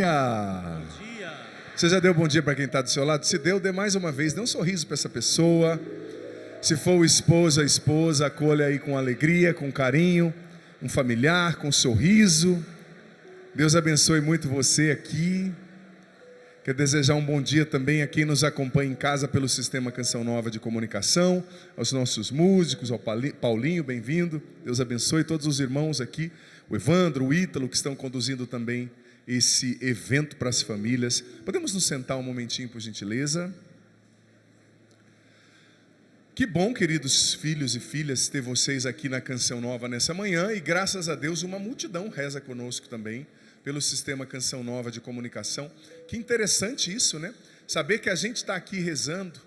dia! Você já deu bom dia para quem está do seu lado? Se deu, dê mais uma vez, dê um sorriso para essa pessoa. Se for o esposo, a esposa, acolha aí com alegria, com carinho, um familiar, com um sorriso. Deus abençoe muito você aqui. Quero desejar um bom dia também a quem nos acompanha em casa pelo Sistema Canção Nova de Comunicação, aos nossos músicos, ao Paulinho, bem-vindo. Deus abençoe todos os irmãos aqui, o Evandro, o Ítalo, que estão conduzindo também esse evento para as famílias. Podemos nos sentar um momentinho, por gentileza? Que bom, queridos filhos e filhas, ter vocês aqui na Canção Nova nessa manhã, e graças a Deus uma multidão reza conosco também, pelo Sistema Canção Nova de Comunicação. Que interessante isso, né? Saber que a gente está aqui rezando.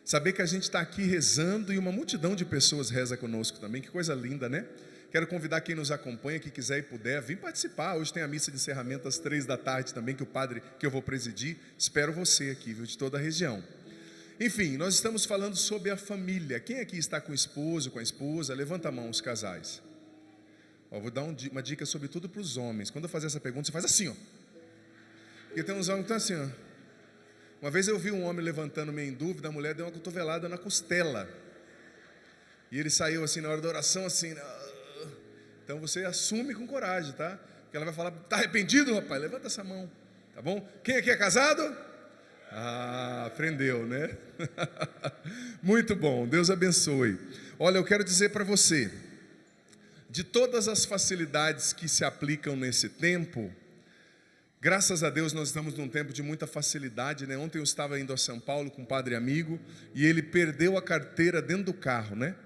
Saber que a gente está aqui rezando e uma multidão de pessoas reza conosco também. Que coisa linda, né? Quero convidar quem nos acompanha, que quiser e puder, vir participar. Hoje tem a missa de encerramento às 15h também, que eu vou presidir. Espero você aqui, viu, de toda a região. Enfim, nós estamos falando sobre a família. Quem aqui está com o esposo, com a esposa? Levanta a mão, os casais. Vou dar uma dica sobretudo para os homens. Quando eu fazer essa pergunta, você faz assim, ó. Porque tem uns homens que estão assim, ó. Uma vez eu vi um homem levantando meio em dúvida, a mulher deu uma cotovelada na costela. E ele saiu assim na hora da oração, assim. Então você assume com coragem, tá? Porque ela vai falar, tá arrependido, rapaz? Levanta essa mão, tá bom? Quem aqui é casado? Aprendeu, né? Muito bom, Deus abençoe. Olha, eu quero dizer para você, de todas as facilidades que se aplicam nesse tempo, graças a Deus nós estamos num tempo de muita facilidade, né? Ontem eu estava indo a São Paulo com um padre amigo, e ele perdeu a carteira dentro do carro, né?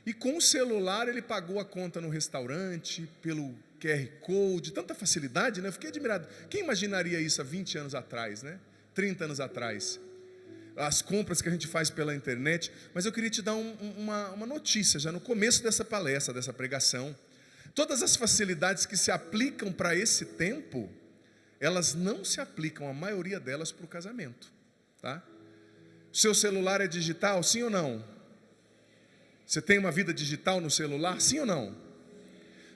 E com o celular ele pagou a conta no restaurante, pelo QR Code, tanta facilidade, né? Eu fiquei admirado. Quem imaginaria isso há 20 anos atrás, né? 30 anos atrás? As compras que a gente faz pela internet. Mas eu queria te dar uma notícia, já no começo dessa palestra, dessa pregação. Todas as facilidades que se aplicam para esse tempo, elas não se aplicam, a maioria delas, para o casamento, tá? Seu celular é digital, sim ou não? Você tem uma vida digital no celular, sim ou não?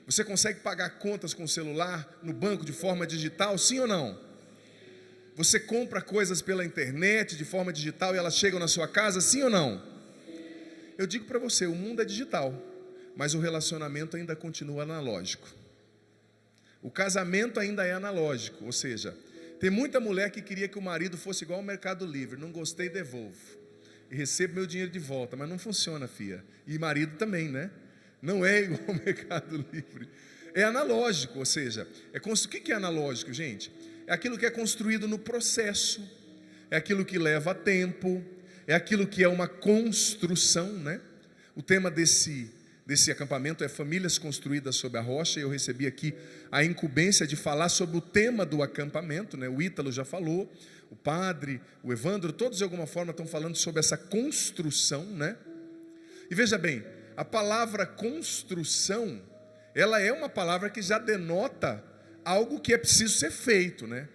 Você consegue pagar contas com o celular no banco de forma digital, sim ou não? Você compra coisas pela internet de forma digital e elas chegam na sua casa, sim ou não? Eu digo para você, o mundo é digital, mas o relacionamento ainda continua analógico. O casamento ainda é analógico, ou seja, tem muita mulher que queria que o marido fosse igual ao Mercado Livre. Não gostei, devolvo. E recebo meu dinheiro de volta, mas não funciona, filha. E marido também, né? Não é igual ao Mercado Livre. É analógico, ou seja, o que é analógico, gente? É aquilo que é construído no processo, é aquilo que leva tempo, é aquilo que é uma construção, né? O tema desse acampamento é Famílias Construídas sob a Rocha, e eu recebi aqui a incumbência de falar sobre o tema do acampamento, né? O Ítalo já falou, o padre, o Evandro, todos de alguma forma estão falando sobre essa construção, né? E veja bem, a palavra construção, ela é uma palavra que já denota algo que é preciso ser feito, né?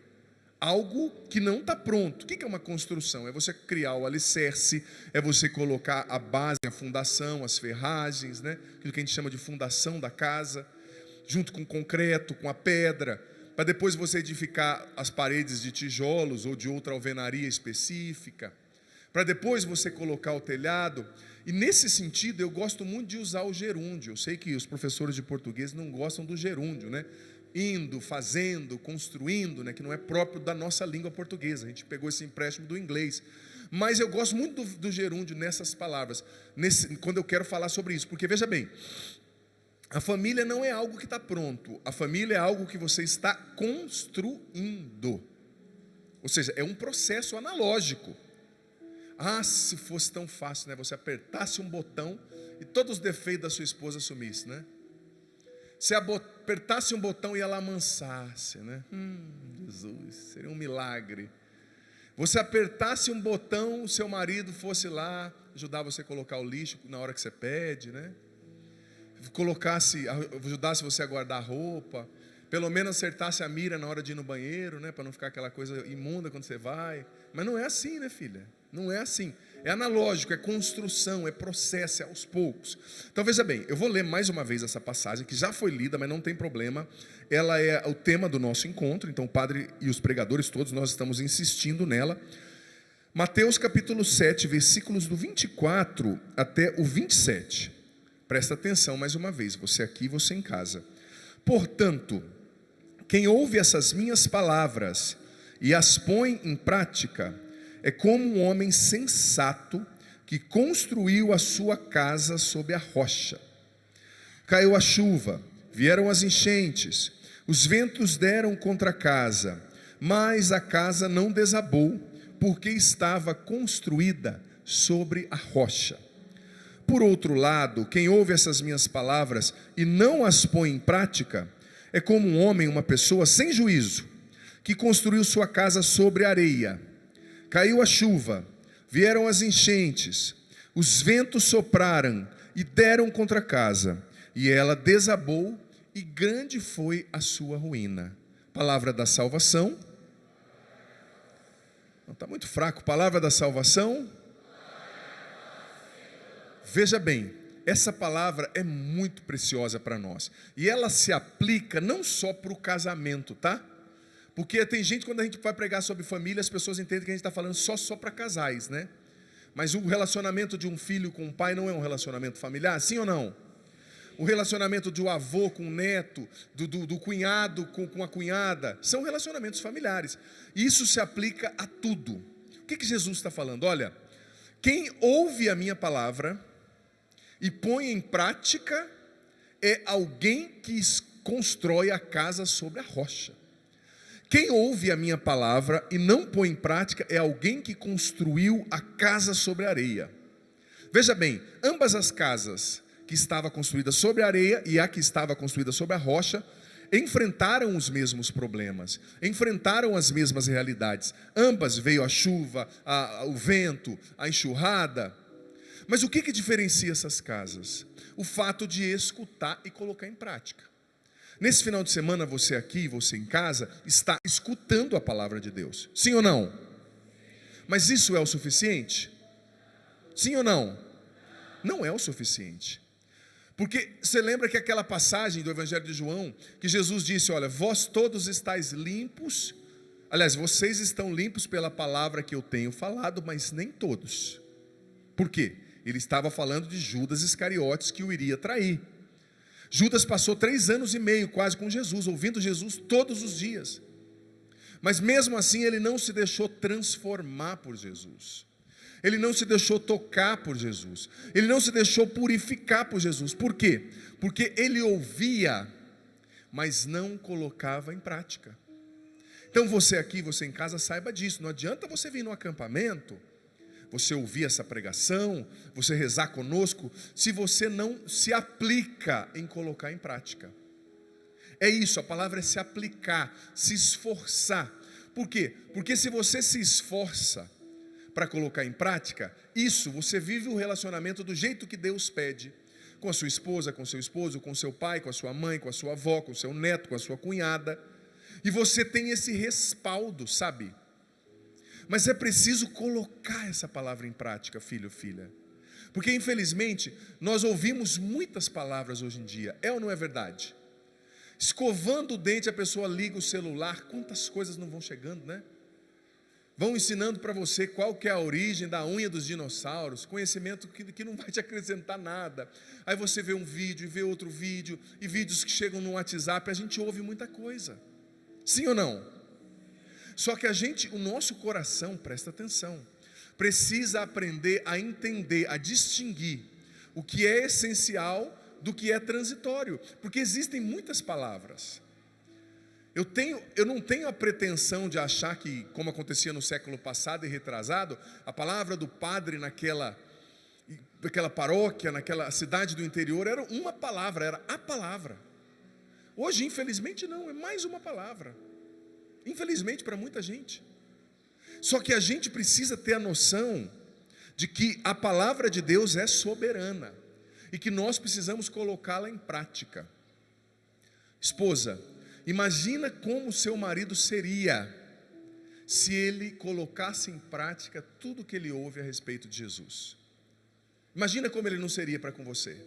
Algo que não está pronto. O que é uma construção? É você criar o alicerce, é você colocar a base, a fundação, as ferragens, né? Aquilo que a gente chama de fundação da casa, junto com o concreto, com a pedra, para depois você edificar as paredes de tijolos ou de outra alvenaria específica, para depois você colocar o telhado. E nesse sentido eu gosto muito de usar o gerúndio. Eu sei que os professores de português não gostam do gerúndio, né? Indo, fazendo, construindo, né? Que não é próprio da nossa língua portuguesa, a gente pegou esse empréstimo do inglês. Mas eu gosto muito do gerúndio nessas palavras, quando eu quero falar sobre isso, porque veja bem, a família não é algo que está pronto, a família é algo que você está construindo, ou seja, é um processo analógico. Se fosse tão fácil, né? Você apertasse um botão e todos os defeitos da sua esposa sumissem, né? Se apertasse um botão e ela amansasse, né? Jesus, seria um milagre. Você apertasse um botão, o seu marido fosse lá ajudar você a colocar o lixo na hora que você pede, né? Ajudasse você a guardar a roupa, pelo menos acertasse a mira na hora de ir no banheiro, né? Para não ficar aquela coisa imunda quando você vai. Mas não é assim, né, filha? Não é assim. É analógico, é construção, é processo, é aos poucos. Então veja bem, eu vou ler mais uma vez essa passagem, que já foi lida, mas não tem problema. Ela é o tema do nosso encontro, então o padre e os pregadores todos, nós estamos insistindo nela. Mateus capítulo 7, versículos do 24 até o 27. Presta atenção mais uma vez, você aqui e você em casa. Portanto, quem ouve essas minhas palavras e as põe em prática, é como um homem sensato que construiu a sua casa sobre a rocha. Caiu a chuva, vieram as enchentes, os ventos deram contra a casa, mas a casa não desabou, porque estava construída sobre a rocha. Por outro lado, quem ouve essas minhas palavras e não as põe em prática, é como um homem, uma pessoa sem juízo, que construiu sua casa sobre areia. Caiu a chuva, vieram as enchentes, os ventos sopraram e deram contra a casa, e ela desabou, e grande foi a sua ruína. Palavra da salvação. Não, está muito fraco. Palavra da salvação. Veja bem, essa palavra é muito preciosa para nós, e ela se aplica não só para o casamento, tá? Porque tem gente, quando a gente vai pregar sobre família, as pessoas entendem que a gente está falando só para casais, né? Mas o relacionamento de um filho com um pai não é um relacionamento familiar, sim ou não? O relacionamento de um avô com um neto, do cunhado com a cunhada, são relacionamentos familiares. E isso se aplica a tudo. O que Jesus está falando? Olha, quem ouve a minha palavra e põe em prática é alguém que constrói a casa sobre a rocha. Quem ouve a minha palavra e não põe em prática é alguém que construiu a casa sobre a areia. Veja bem, ambas as casas, que estava construída sobre a areia e a que estava construída sobre a rocha, enfrentaram os mesmos problemas, enfrentaram as mesmas realidades. Ambas veio a chuva, o vento, a enxurrada. Mas o que diferencia essas casas? O fato de escutar e colocar em prática. Nesse final de semana, você aqui, você em casa, está escutando a palavra de Deus. Sim ou não? Mas isso é o suficiente? Sim ou não? Não é o suficiente. Porque você lembra que aquela passagem do Evangelho de João, que Jesus disse, olha, vós todos estáis limpos, aliás, vocês estão limpos pela palavra que eu tenho falado, mas nem todos. Por quê? Ele estava falando de Judas Iscariotes, que o iria trair. Judas passou 3 anos e meio quase com Jesus, ouvindo Jesus todos os dias. Mas mesmo assim ele não se deixou transformar por Jesus. Ele não se deixou tocar por Jesus. Ele não se deixou purificar por Jesus. Por quê? Porque ele ouvia, mas não colocava em prática. Então você aqui, você em casa, saiba disso. Não adianta você vir no acampamento, você ouvir essa pregação, você rezar conosco, se você não se aplica em colocar em prática. É isso, a palavra é se aplicar, se esforçar. Por quê? Porque se você se esforça para colocar em prática, isso, você vive o relacionamento do jeito que Deus pede, com a sua esposa, com o seu esposo, com o seu pai, com a sua mãe, com a sua avó, com o seu neto, com a sua cunhada, e você tem esse respaldo, sabe? Mas é preciso colocar essa palavra em prática, filho, filha. Porque infelizmente, nós ouvimos muitas palavras hoje em dia, é ou não é verdade? Escovando o dente, a pessoa liga o celular, quantas coisas não vão chegando, né? Vão ensinando para você qual que é a origem da unha dos dinossauros, conhecimento que não vai te acrescentar nada. Aí você vê um vídeo, e vê outro vídeo, e vídeos que chegam no WhatsApp, a gente ouve muita coisa. Sim ou não? Só que o nosso coração, presta atenção, precisa aprender a entender, a distinguir o que é essencial do que é transitório, porque existem muitas palavras. Eu não tenho a pretensão de achar que, como acontecia no século passado e retrasado, a palavra do padre naquela paróquia, naquela cidade do interior, era uma palavra, era a palavra. Hoje, infelizmente, não, é mais uma palavra. Infelizmente para muita gente. Só que a gente precisa ter a noção de que a palavra de Deus é soberana e que nós precisamos colocá-la em prática. Esposa, imagina como seu marido seria se ele colocasse em prática tudo o que ele ouve a respeito de Jesus. Imagina como ele não seria para com você.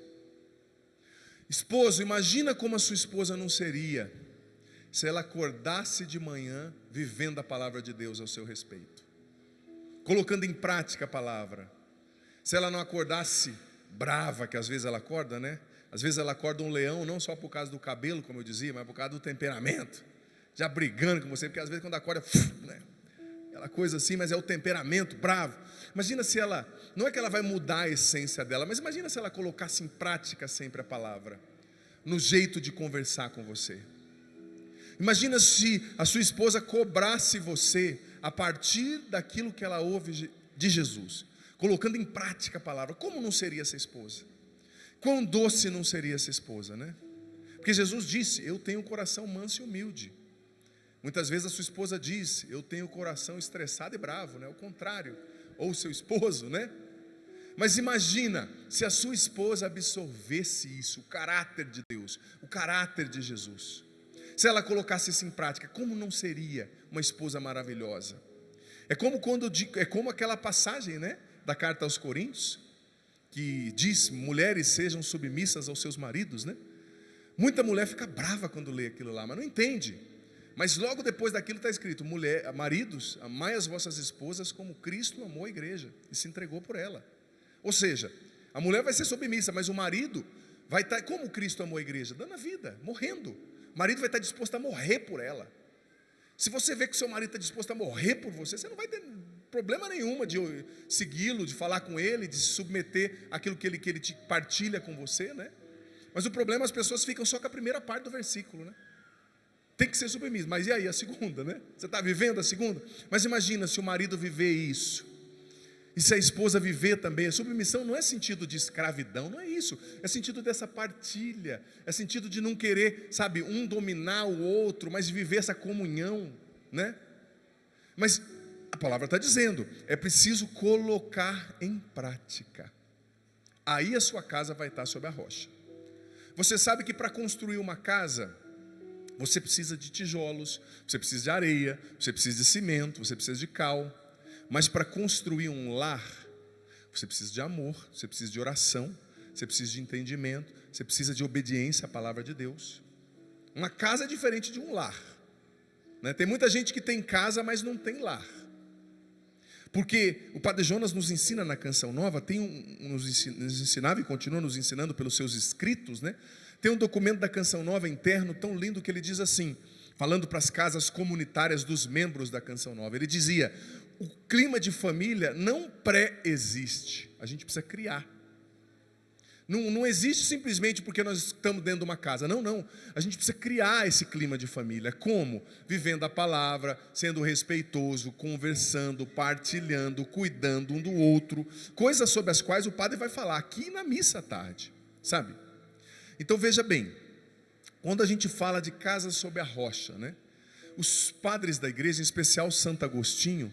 Esposo, imagina como a sua esposa não seria se ela acordasse de manhã vivendo a palavra de Deus ao seu respeito, colocando em prática a palavra. Se ela não acordasse brava, que às vezes ela acorda, né? Às vezes ela acorda um leão, não só por causa do cabelo, como eu dizia, mas por causa do temperamento, já brigando com você, porque às vezes quando acorda, né? Aquela coisa assim, mas é o temperamento bravo. Imagina se ela, não é que ela vai mudar a essência dela, mas imagina se ela colocasse em prática sempre a palavra, no jeito de conversar com você. Imagina se a sua esposa cobrasse você a partir daquilo que ela ouve de Jesus, colocando em prática a palavra. Como não seria essa esposa? Quão doce não seria essa esposa, né? Porque Jesus disse: eu tenho um coração manso e humilde. Muitas vezes a sua esposa diz: eu tenho o coração estressado e bravo, né? O contrário, ou o seu esposo, né? Mas imagina se a sua esposa absorvesse isso, o caráter de Deus, o caráter de Jesus. Se ela colocasse isso em prática, como não seria uma esposa maravilhosa? É como aquela passagem, né, da carta aos Coríntios, que diz: mulheres sejam submissas aos seus maridos, né? Muita mulher fica brava quando lê aquilo lá, mas não entende. Mas logo depois daquilo está escrito: maridos, amai as vossas esposas como Cristo amou a igreja e se entregou por ela. Ou seja, a mulher vai ser submissa, mas o marido vai estar, como Cristo amou a igreja? Dando a vida, morrendo. O marido vai estar disposto a morrer por ela. Se você vê que o seu marido está disposto a morrer por você, você não vai ter problema nenhuma de segui-lo, de falar com ele, de se submeter àquilo que ele te partilha com você, né? Mas o problema é as pessoas ficam só com a primeira parte do versículo, né? Tem que ser submisso, mas e aí a segunda, né? Você está vivendo a segunda? Mas imagina se o marido viver isso, e se a esposa viver também. A submissão não é sentido de escravidão, não é isso. É sentido dessa partilha, é sentido de não querer, sabe, um dominar o outro, mas viver essa comunhão, né? Mas a palavra está dizendo, é preciso colocar em prática. Aí a sua casa vai estar sob a rocha. Você sabe que para construir uma casa, você precisa de tijolos, você precisa de areia, você precisa de cimento, você precisa de cal. Mas para construir um lar, você precisa de amor, você precisa de oração, você precisa de entendimento, você precisa de obediência à palavra de Deus. Uma casa é diferente de um lar, né? Tem muita gente que tem casa, mas não tem lar. Porque o Padre Jonas nos ensina na Canção Nova, nos ensinava e continua nos ensinando pelos seus escritos, né? Tem um documento da Canção Nova interno tão lindo que ele diz assim, falando para as casas comunitárias dos membros da Canção Nova. Ele dizia: o clima de família não pré-existe, a gente precisa criar. Não existe simplesmente porque nós estamos dentro de uma casa. Não, a gente precisa criar esse clima de família. Como? Vivendo a palavra, sendo respeitoso, conversando, partilhando, cuidando um do outro. Coisas sobre as quais o padre vai falar aqui na missa à tarde, sabe? Então veja bem, quando a gente fala de casa sob a rocha, né? Os padres da igreja, em especial Santo Agostinho,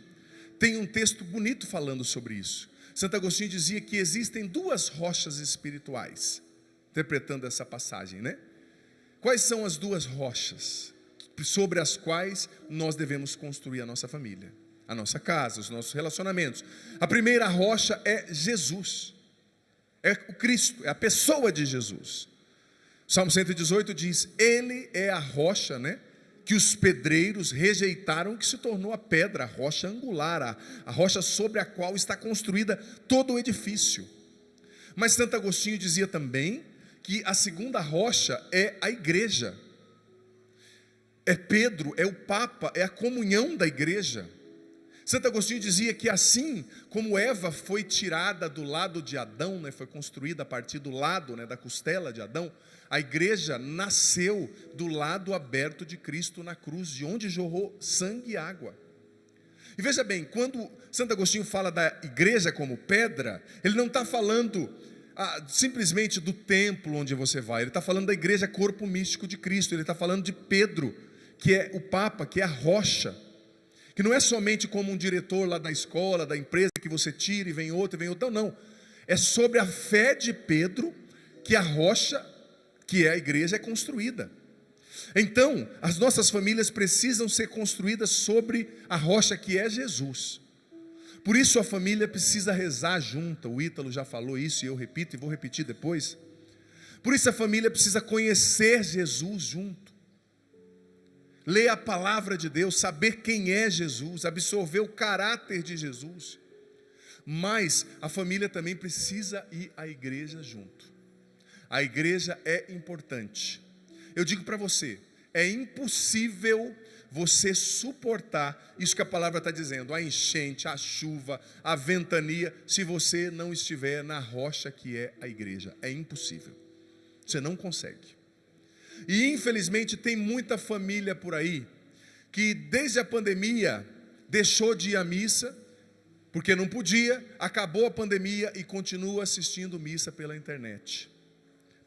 tem um texto bonito falando sobre isso. Santo Agostinho dizia que existem duas rochas espirituais, interpretando essa passagem, né? Quais são as duas rochas sobre as quais nós devemos construir a nossa família, a nossa casa, os nossos relacionamentos? A primeira rocha é Jesus, é o Cristo, é a pessoa de Jesus. Salmo 118 diz: Ele é a rocha, né, que os pedreiros rejeitaram, que se tornou a pedra, a rocha angular, a rocha sobre a qual está construída todo o edifício. Mas Santo Agostinho dizia também que a segunda rocha é a igreja, é Pedro, é o Papa, é a comunhão da igreja. Santo Agostinho dizia que assim como Eva foi tirada do lado de Adão, né, foi construída a partir do lado, né, da costela de Adão, a igreja nasceu do lado aberto de Cristo na cruz, de onde jorrou sangue e água. E veja bem, quando Santo Agostinho fala da igreja como pedra, ele não está falando simplesmente do templo onde você vai, ele está falando da igreja corpo místico de Cristo, ele está falando de Pedro, que é o Papa, que é a rocha, que não é somente como um diretor lá da escola, da empresa, que você tira e vem outro, não, é sobre a fé de Pedro que a rocha, que é a igreja, é construída. Então, as nossas famílias precisam ser construídas sobre a rocha que é Jesus. Por isso a família precisa rezar junta. O Ítalo já falou isso e eu repito e vou repetir depois. Por isso a família precisa conhecer Jesus junto. Ler a palavra de Deus, saber quem é Jesus, absorver o caráter de Jesus. Mas a família também precisa ir à igreja junto. A igreja é importante. Eu digo para você, é impossível você suportar isso que a palavra está dizendo, a enchente, a chuva, a ventania, se você não estiver na rocha que é a igreja. É impossível. Você não consegue. E infelizmente tem muita família por aí que desde a pandemia deixou de ir à missa, porque não podia, acabou a pandemia e continua assistindo missa pela internet.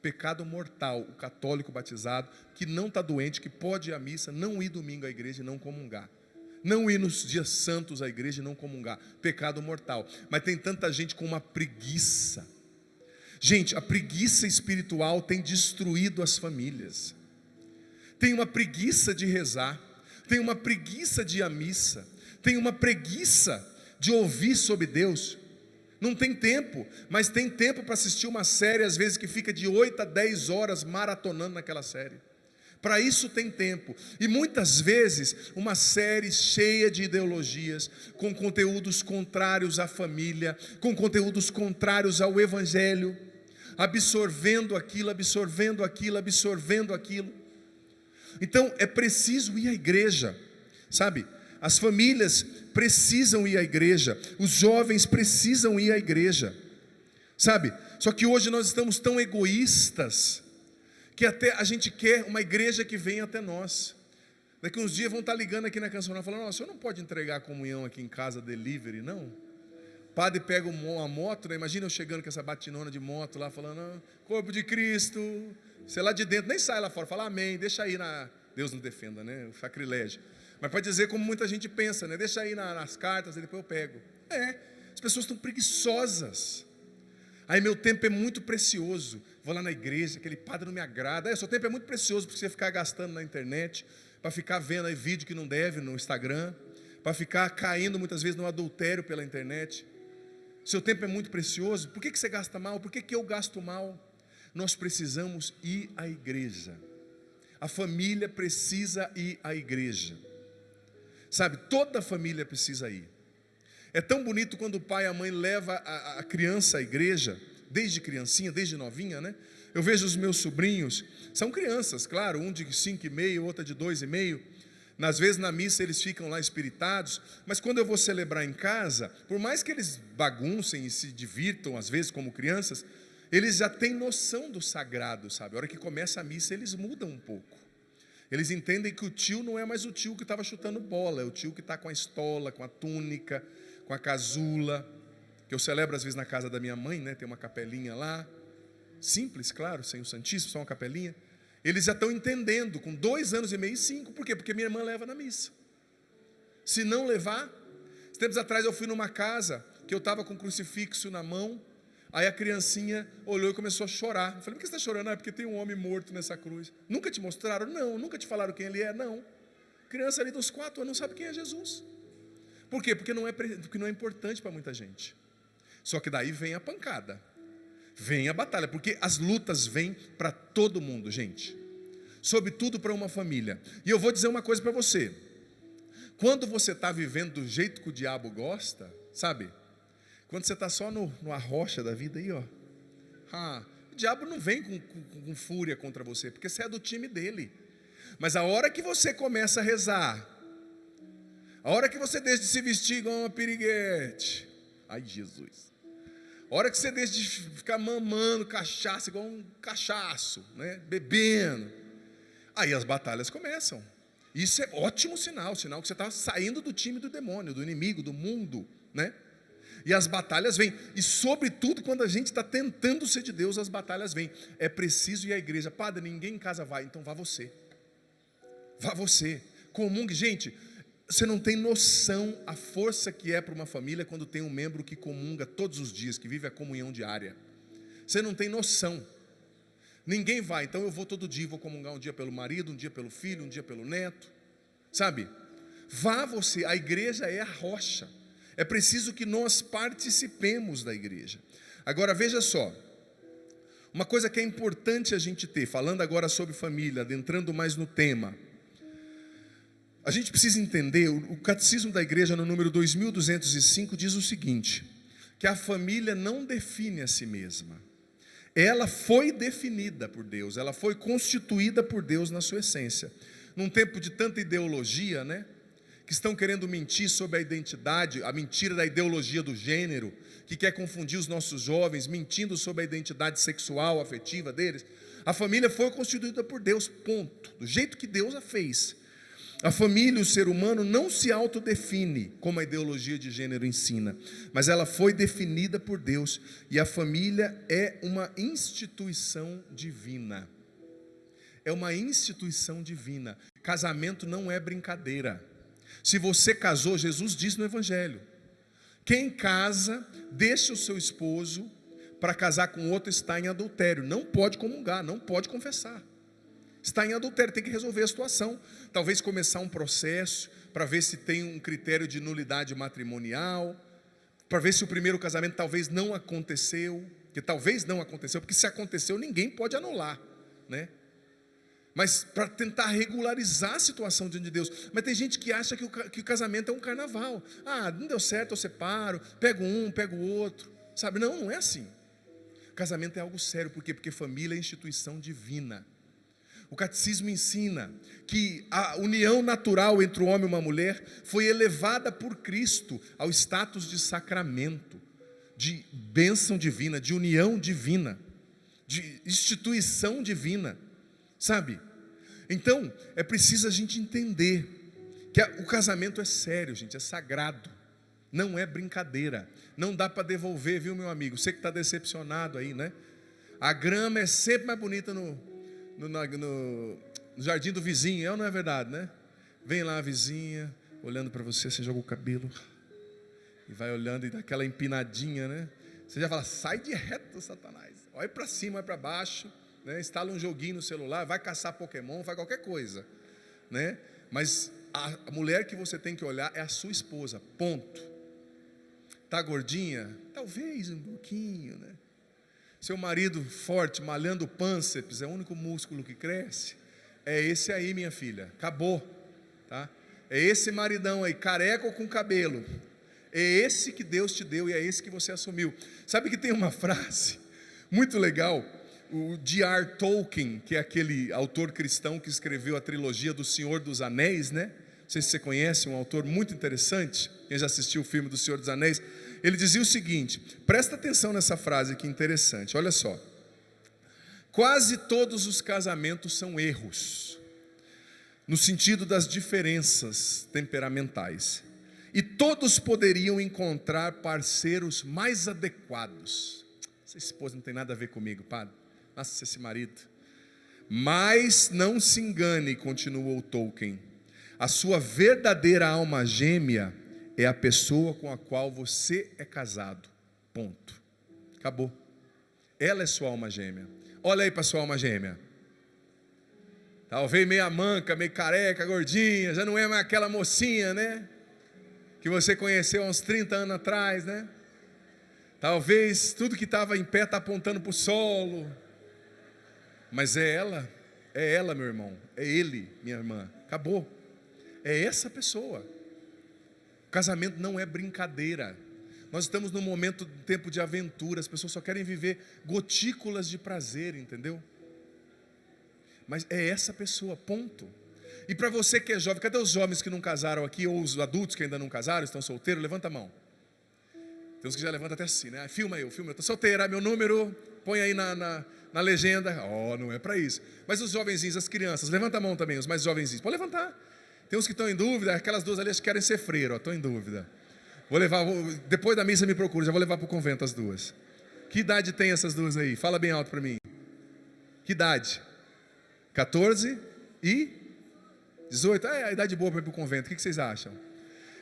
Pecado mortal, o católico batizado, que não está doente, que pode ir à missa, não ir domingo à igreja e não comungar. Não ir nos dias santos à igreja e não comungar. Pecado mortal. Mas tem tanta gente com uma preguiça. Gente, a preguiça espiritual tem destruído as famílias. Tem uma preguiça de rezar. Tem uma preguiça de ir à missa. Tem uma preguiça de ouvir sobre Deus. Não tem tempo, mas tem tempo para assistir uma série, às vezes que fica de 8 a 10 horas maratonando naquela série. Para isso tem tempo. E muitas vezes uma série cheia de ideologias, com conteúdos contrários à família, com conteúdos contrários ao evangelho, absorvendo aquilo, absorvendo aquilo, absorvendo aquilo. Então é preciso ir à igreja, sabe? As famílias precisam ir à igreja, os jovens precisam ir à igreja, sabe? Só que hoje nós estamos tão egoístas, que até a gente quer uma igreja que venha até nós. Daqui uns dias vão estar ligando aqui na Canção Nova, falando: "Nossa, o senhor não pode entregar a comunhão aqui em casa, delivery, não?" O padre pega uma moto, né? Imagina eu chegando com essa batinona de moto lá, falando: "Corpo de Cristo", sei lá de dentro, nem sai lá fora, fala amém, deixa aí na... Deus nos defenda, né? O sacrilégio. Mas pode dizer como muita gente pensa, né? Deixa aí nas cartas e depois eu pego. As pessoas estão preguiçosas. Aí meu tempo é muito precioso. Vou lá na igreja, aquele padre não me agrada. Seu tempo é muito precioso porque você ficar gastando na internet, para ficar vendo aí vídeo que não deve no Instagram, para ficar caindo muitas vezes no adultério pela internet. Seu tempo é muito precioso. Por que você gasta mal? Por que eu gasto mal? Nós precisamos ir à igreja. A família precisa ir à igreja. Sabe, toda a família precisa ir. É tão bonito quando o pai e a mãe levam a criança à igreja, desde criancinha, desde novinha, né? Eu vejo os meus sobrinhos, são crianças, claro, um de 5,5, outra de 2,5. Às vezes na missa eles ficam lá espiritados, mas quando eu vou celebrar em casa, por mais que eles baguncem e se divirtam, às vezes como crianças, eles já têm noção do sagrado, sabe? A hora que começa a missa eles mudam um pouco. Eles entendem que o tio não é mais o tio que estava chutando bola, é o tio que está com a estola, com a túnica, com a casula, que eu celebro às vezes na casa da minha mãe, né? Tem uma capelinha lá, simples, claro, sem o Santíssimo, só uma capelinha. Eles já estão entendendo, com 2 anos e meio e 5, por quê? Porque minha irmã leva na missa. Se não levar, tempos atrás eu fui numa casa, que eu estava com um crucifixo na mão, aí a criancinha olhou e começou a chorar. Eu falei: "Por que você está chorando?" "É porque tem um homem morto nessa cruz." "Nunca te mostraram?" "Não." "Nunca te falaram quem ele é?" "Não." Criança ali dos 4 anos não sabe quem é Jesus. Por quê? Porque não é importante para muita gente. Só que daí vem a pancada, vem a batalha, porque as lutas vêm para todo mundo, gente, sobretudo para uma família. E eu vou dizer uma coisa para você: quando você está vivendo do jeito que o diabo gosta, sabe? Quando você está só numa rocha da vida aí, ó, o diabo não vem com fúria contra você, porque você é do time dele. Mas a hora que você começa a rezar, a hora que você deixa de se vestir igual uma piriguete, ai Jesus, a hora que você deixa de ficar mamando cachaça igual um cachaço, né? Bebendo, aí as batalhas começam. Isso é ótimo sinal que você está saindo do time do demônio, do inimigo, do mundo, né? E as batalhas vêm, e sobretudo quando a gente está tentando ser de Deus, as batalhas vêm. É preciso ir à igreja. "Padre, ninguém em casa vai." Então vá você, comungue. Gente, você não tem noção a força que é para uma família quando tem um membro que comunga todos os dias, que vive a comunhão diária. Você não tem noção. Ninguém vai, então eu vou todo dia, vou comungar um dia pelo marido, um dia pelo filho, um dia pelo neto. Sabe? Vá você, a igreja é a rocha. É preciso que nós participemos da igreja. Agora veja só, uma coisa que é importante a gente ter, falando agora sobre família, adentrando mais no tema. A gente precisa entender, o Catecismo da Igreja no número 2205 diz o seguinte, que a família não define a si mesma. Ela foi definida por Deus, ela foi constituída por Deus na sua essência. Num tempo de tanta ideologia, né? Que estão querendo mentir sobre a identidade, a mentira da ideologia do gênero, que quer confundir os nossos jovens, mentindo sobre a identidade sexual, afetiva deles. A família foi constituída por Deus, ponto. Do jeito que Deus a fez. A família, o ser humano, não se autodefine, como a ideologia de gênero ensina, mas ela foi definida por Deus, e a família é uma instituição divina. É uma instituição divina. Casamento não é brincadeira. Se você casou, Jesus diz no Evangelho, quem casa, deixa o seu esposo para casar com outro, está em adultério, não pode comungar, não pode confessar. Está em adultério, tem que resolver a situação. Talvez começar um processo para ver se tem um critério de nulidade matrimonial, para ver se o primeiro casamento talvez não aconteceu, porque se aconteceu ninguém pode anular, né? Mas para tentar regularizar a situação diante de Deus. Mas tem gente que acha que o casamento é um carnaval. Ah, não deu certo, eu separo, pego um, pego o outro, sabe? Não, não é assim. O casamento é algo sério, por quê? Porque família é instituição divina. O catecismo ensina que a união natural entre o homem e uma mulher foi elevada por Cristo ao status de sacramento, de bênção divina, de união divina, de instituição divina, sabe? Então, é preciso a gente entender que o casamento é sério, gente, é sagrado, não é brincadeira, não dá para devolver, viu, meu amigo? Você que está decepcionado aí, né? A grama é sempre mais bonita no jardim do vizinho, é ou não é verdade, né? Vem lá a vizinha, olhando para você, você joga o cabelo e vai olhando e dá aquela empinadinha, né? Você já fala, sai de reto, Satanás. Olha para cima, olha para baixo, né? Instala um joguinho no celular, vai caçar Pokémon, faz qualquer coisa, né? Mas a mulher que você tem que olhar é a sua esposa, ponto. Tá gordinha? Talvez um pouquinho, né? Seu marido forte, malhando pânceps, é o único músculo que cresce. É esse aí, minha filha, acabou, tá? É esse maridão aí, careca ou com cabelo. É esse que Deus te deu e é esse que você assumiu. Sabe que tem uma frase muito legal, o J.R. Tolkien, que é aquele autor cristão que escreveu a trilogia do Senhor dos Anéis, né? Não sei se você conhece, um autor muito interessante, quem já assistiu o filme do Senhor dos Anéis. Ele dizia o seguinte, presta atenção nessa frase que interessante, olha só. Quase todos os casamentos são erros, no sentido das diferenças temperamentais. E todos poderiam encontrar parceiros mais adequados. Essa esposa não tem nada a ver comigo, padre. Nossa, esse marido. Mas não se engane, continuou Tolkien. A sua verdadeira alma gêmea é a pessoa com a qual você é casado. Ponto. Acabou. Ela é sua alma gêmea. Olha aí para sua alma gêmea. Talvez meia manca, meio careca, gordinha, já não é mais aquela mocinha, né? Que você conheceu há uns 30 anos atrás, né? Talvez tudo que estava em pé está apontando para o solo. Mas é ela, meu irmão. É ele, minha irmã. Acabou. É essa pessoa. O casamento não é brincadeira. Nós estamos num momento, tempo de aventura. As pessoas só querem viver gotículas de prazer, entendeu? Mas é essa pessoa, ponto. E para você que é jovem, cadê os jovens que não casaram aqui? Ou os adultos que ainda não casaram, estão solteiros? Levanta a mão. Tem uns que já levantam até assim, né? Filma eu estou solteira, meu número, põe aí na legenda. Não é para isso. Mas os jovenzinhos, as crianças, levanta a mão também, os mais jovenzinhos. Pode levantar. Tem uns que estão em dúvida, aquelas duas ali que querem ser freiro, estão em dúvida. Depois da missa me procura, já vou levar para o convento as duas. Que idade tem essas duas aí? Fala bem alto para mim. Que idade? 14 e 18? É a idade boa para ir para o convento, o que vocês acham?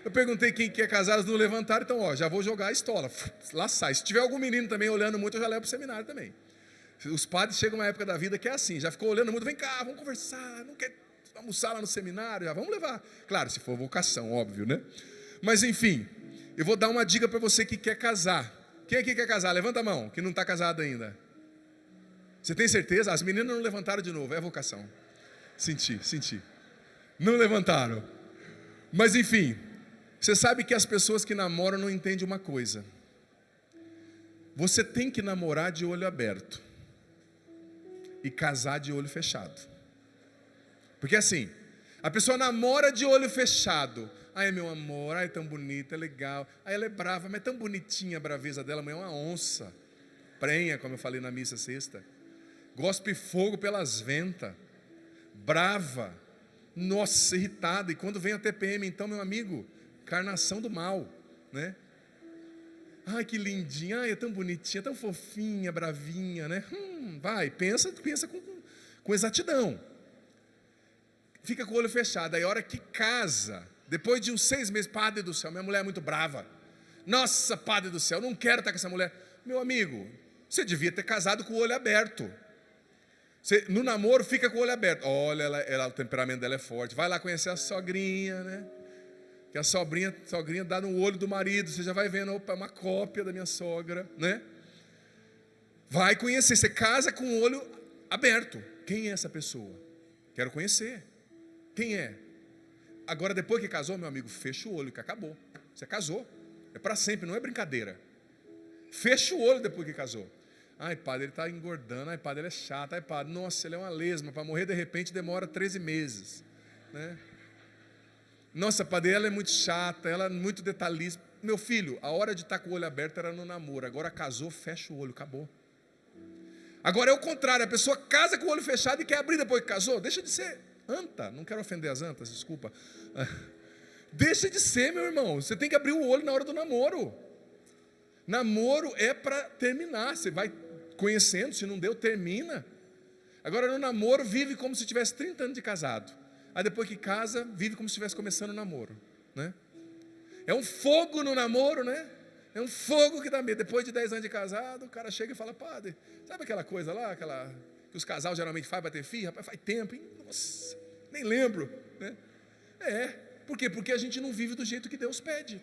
Eu perguntei quem quer casar, elas não levantaram, então já vou jogar a estola. Lá sai. Se tiver algum menino também olhando muito, eu já levo para o seminário também. Os padres chegam uma época da vida que é assim, já ficou olhando muito, vem cá, vamos conversar, não quer almoçar lá no seminário, já vamos levar. Claro, se for vocação, óbvio, né? Mas enfim, eu vou dar uma dica para você que quer casar. Quem aqui quer casar? Levanta a mão, que não está casado ainda. Você tem certeza? As meninas não levantaram de novo, é vocação. Senti. Não levantaram. Mas enfim, você sabe que as pessoas que namoram não entendem uma coisa. Você tem que namorar de olho aberto e casar de olho fechado. Porque assim, a pessoa namora de olho fechado. Ai, meu amor, ai, tão bonita, é legal. Ai, ela é brava, mas é tão bonitinha a braveza dela. Amanhã é uma onça, prenha, como eu falei na missa sexta. Gospe fogo pelas ventas, brava, nossa, irritada. E quando vem a TPM, então, meu amigo, carnação do mal, né? Ai, que lindinha, ai, é tão bonitinha, tão fofinha, bravinha, né? Vai, pensa com exatidão. Fica com o olho fechado. Aí a hora que casa, depois de uns 6 meses, Padre do céu, minha mulher é muito brava. Nossa, Padre do céu, não quero estar com essa mulher. Meu amigo, você devia ter casado com o olho aberto. Você, no namoro, fica com o olho aberto. Olha, o temperamento dela é forte. Vai lá conhecer a sogrinha, né? Que a sogrinha dá no olho do marido. Você já vai vendo, opa, uma cópia da minha sogra, né? Vai conhecer. Você casa com o olho aberto. Quem é essa pessoa? Quero conhecer. Quem é? Agora, depois que casou, meu amigo, fecha o olho, que acabou. Você casou. É para sempre, não é brincadeira. Fecha o olho depois que casou. Ai, padre, ele está engordando. Ai, padre, ele é chato. Ai, padre, nossa, ele é uma lesma. Para morrer de repente demora 13 meses, né? Nossa, padre, ela é muito chata, ela é muito detalhista. Meu filho, a hora de estar com o olho aberto era no namoro. Agora casou, fecha o olho, acabou. Agora é o contrário, a pessoa casa com o olho fechado e quer abrir depois que casou. Deixa de ser anta, não quero ofender as antas, desculpa. Deixa de ser, meu irmão. Você tem que abrir o olho na hora do namoro. Namoro é para terminar. Você vai conhecendo, se não deu, termina. Agora no namoro vive como se tivesse 30 anos de casado. Aí depois que casa, vive como se estivesse começando o namoro, né? É um fogo no namoro, né? É um fogo que dá medo. Depois de 10 anos de casado, o cara chega e fala, padre, sabe aquela coisa lá, que os casais geralmente fazem para ter filho? Rapaz, faz tempo, hein? Nossa, nem lembro, né? Por quê? Porque a gente não vive do jeito que Deus pede.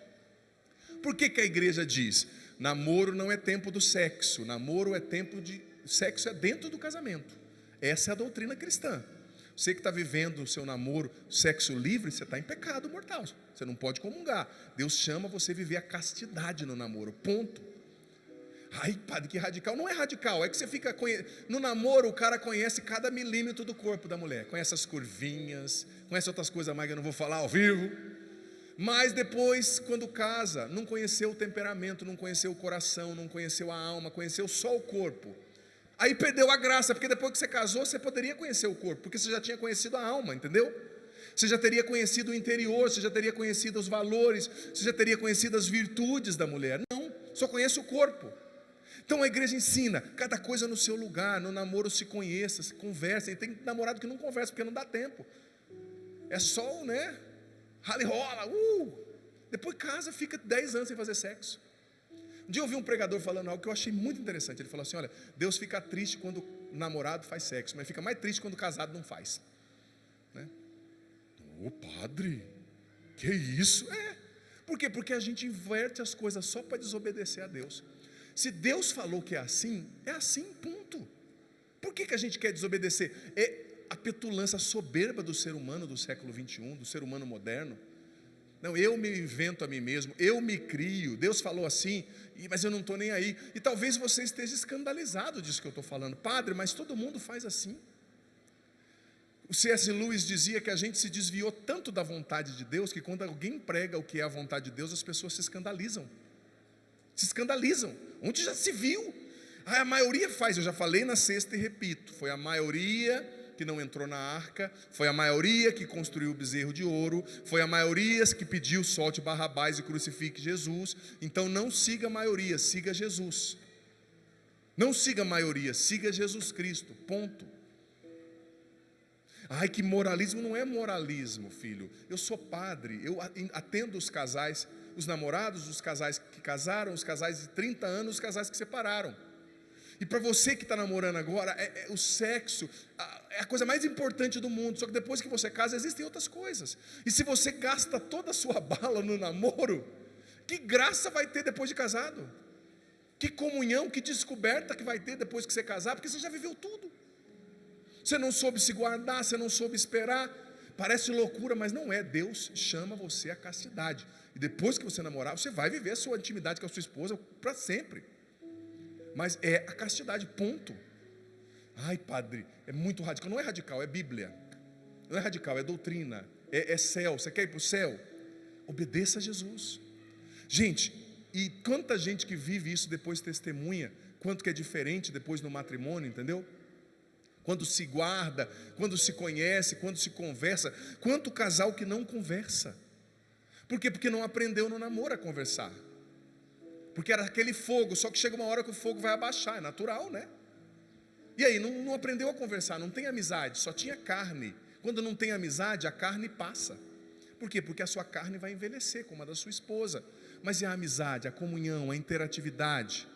Por que a igreja diz? Namoro não é tempo do sexo, namoro é tempo de... Sexo é dentro do casamento. Essa é a doutrina cristã. Você que está vivendo o seu namoro, sexo livre, você está em pecado mortal. Você não pode comungar. Deus chama você a viver a castidade no namoro, ponto. Ai, padre, que radical. Não é radical, é que você fica... No namoro, o cara conhece cada milímetro do corpo da mulher. Conhece as curvinhas, conhece outras coisas mais que eu não vou falar ao vivo. Mas depois, quando casa, não conheceu o temperamento, não conheceu o coração, não conheceu a alma, conheceu só o corpo. Aí perdeu a graça, porque depois que você casou, você poderia conhecer o corpo, porque você já tinha conhecido a alma, entendeu? Você já teria conhecido o interior, você já teria conhecido os valores, você já teria conhecido as virtudes da mulher. Não, só conhece o corpo. Então a igreja ensina, cada coisa no seu lugar. No namoro se conheça, se conversa. E tem namorado que não conversa, porque não dá tempo. É só, né? Rala e rola, Depois casa, fica 10 anos sem fazer sexo. Um dia eu ouvi um pregador falando algo que eu achei muito interessante. Ele falou assim, olha, Deus fica triste quando o namorado faz sexo, mas fica mais triste quando o casado não faz, né? Ô padre, que isso? Por quê? Porque a gente inverte as coisas só para desobedecer a Deus. Se Deus falou que é assim, ponto. Por que a gente quer desobedecer? É a petulância soberba do ser humano do século 21, do ser humano moderno. Não, eu me invento a mim mesmo, eu me crio. Deus falou assim, mas eu não estou nem aí. E talvez você esteja escandalizado disso que eu estou falando. Padre, mas todo mundo faz assim. O C.S. Lewis dizia que a gente se desviou tanto da vontade de Deus, que quando alguém prega o que é a vontade de Deus, as pessoas se escandalizam. Onde já se viu? A maioria faz, eu já falei na sexta e repito, foi a maioria que não entrou na arca, foi a maioria que construiu o bezerro de ouro, foi a maioria que pediu solte Barrabás e crucifique Jesus. Então não siga a maioria, siga Jesus. Não siga a maioria, siga Jesus Cristo, ponto. Ai, que moralismo. Não é moralismo, filho. Eu sou padre, eu atendo os casais, os namorados, os casais que casaram, os casais de 30 anos, os casais que separaram. E para você que está namorando agora, o sexo é a coisa mais importante do mundo. Só que depois que você casa, existem outras coisas. E se você gasta toda a sua bala no namoro, que graça vai ter depois de casado? Que comunhão, que descoberta que vai ter depois que você casar? Porque você já viveu tudo. Você não soube se guardar, você não soube esperar. Parece loucura, mas não é. Deus chama você à castidade. E depois que você namorar, você vai viver a sua intimidade com a sua esposa para sempre. Mas é a castidade, ponto. Ai, padre, é muito radical. Não é radical, é Bíblia. Não é radical, é doutrina. É céu. Você quer ir para o céu? Obedeça a Jesus. Gente, e quanta gente que vive isso depois testemunha, quanto que é diferente depois no matrimônio, entendeu? Quando se guarda, quando se conhece, quando se conversa. Quanto casal que não conversa. Por quê? Porque não aprendeu no namoro a conversar. Porque era aquele fogo, só que chega uma hora que o fogo vai abaixar, é natural, né? E aí, não aprendeu a conversar, não tem amizade, só tinha carne. Quando não tem amizade, a carne passa. Por quê? Porque a sua carne vai envelhecer, como a da sua esposa. Mas é a amizade, a comunhão, a interatividade.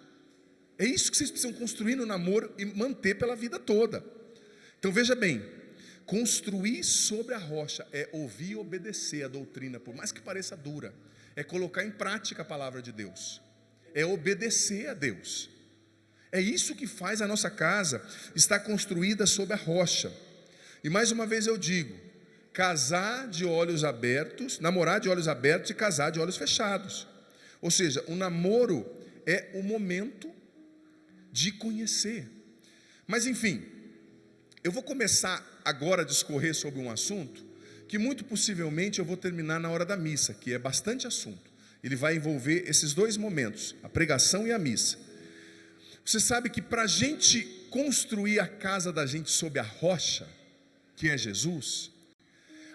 É isso que vocês precisam construir no namoro e manter pela vida toda. Então veja bem, construir sobre a rocha é ouvir e obedecer a doutrina, por mais que pareça dura. É colocar em prática a palavra de Deus. É obedecer a Deus. É isso que faz a nossa casa estar construída sobre a rocha. E mais uma vez eu digo, casar de olhos abertos, namorar de olhos abertos e casar de olhos fechados. Ou seja, o namoro é o momento de conhecer. Mas enfim, eu vou começar agora a discorrer sobre um assunto que muito possivelmente eu vou terminar na hora da missa, que é bastante assunto. Ele vai envolver esses dois momentos, a pregação e a missa. Você sabe que para a gente construir a casa da gente sob a rocha, que é Jesus,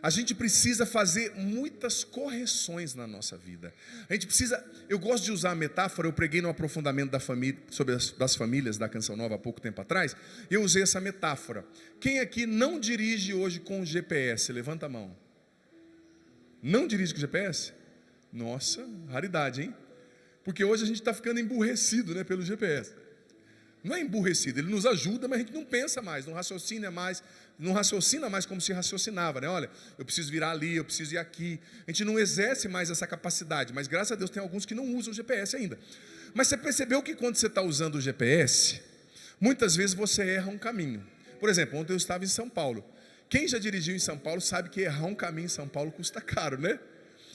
a gente precisa fazer muitas correções na nossa vida. A gente precisa, eu gosto de usar a metáfora, eu preguei no aprofundamento da família, sobre das famílias da Canção Nova há pouco tempo atrás, eu usei essa metáfora. Quem aqui não dirige hoje com GPS? Levanta a mão. Não dirige com GPS? Nossa, raridade, hein? Porque hoje a gente está ficando emburrecido, né, pelo GPS. Não é emburrecido, ele nos ajuda, mas a gente não pensa mais, não raciocina mais como se raciocinava, né? Olha, eu preciso virar ali, eu preciso ir aqui. A gente não exerce mais essa capacidade, mas graças a Deus tem alguns que não usam o GPS ainda. Mas você percebeu que quando você está usando o GPS, muitas vezes você erra um caminho. Por exemplo, ontem eu estava em São Paulo. Quem já dirigiu em São Paulo sabe que errar um caminho em São Paulo custa caro, né?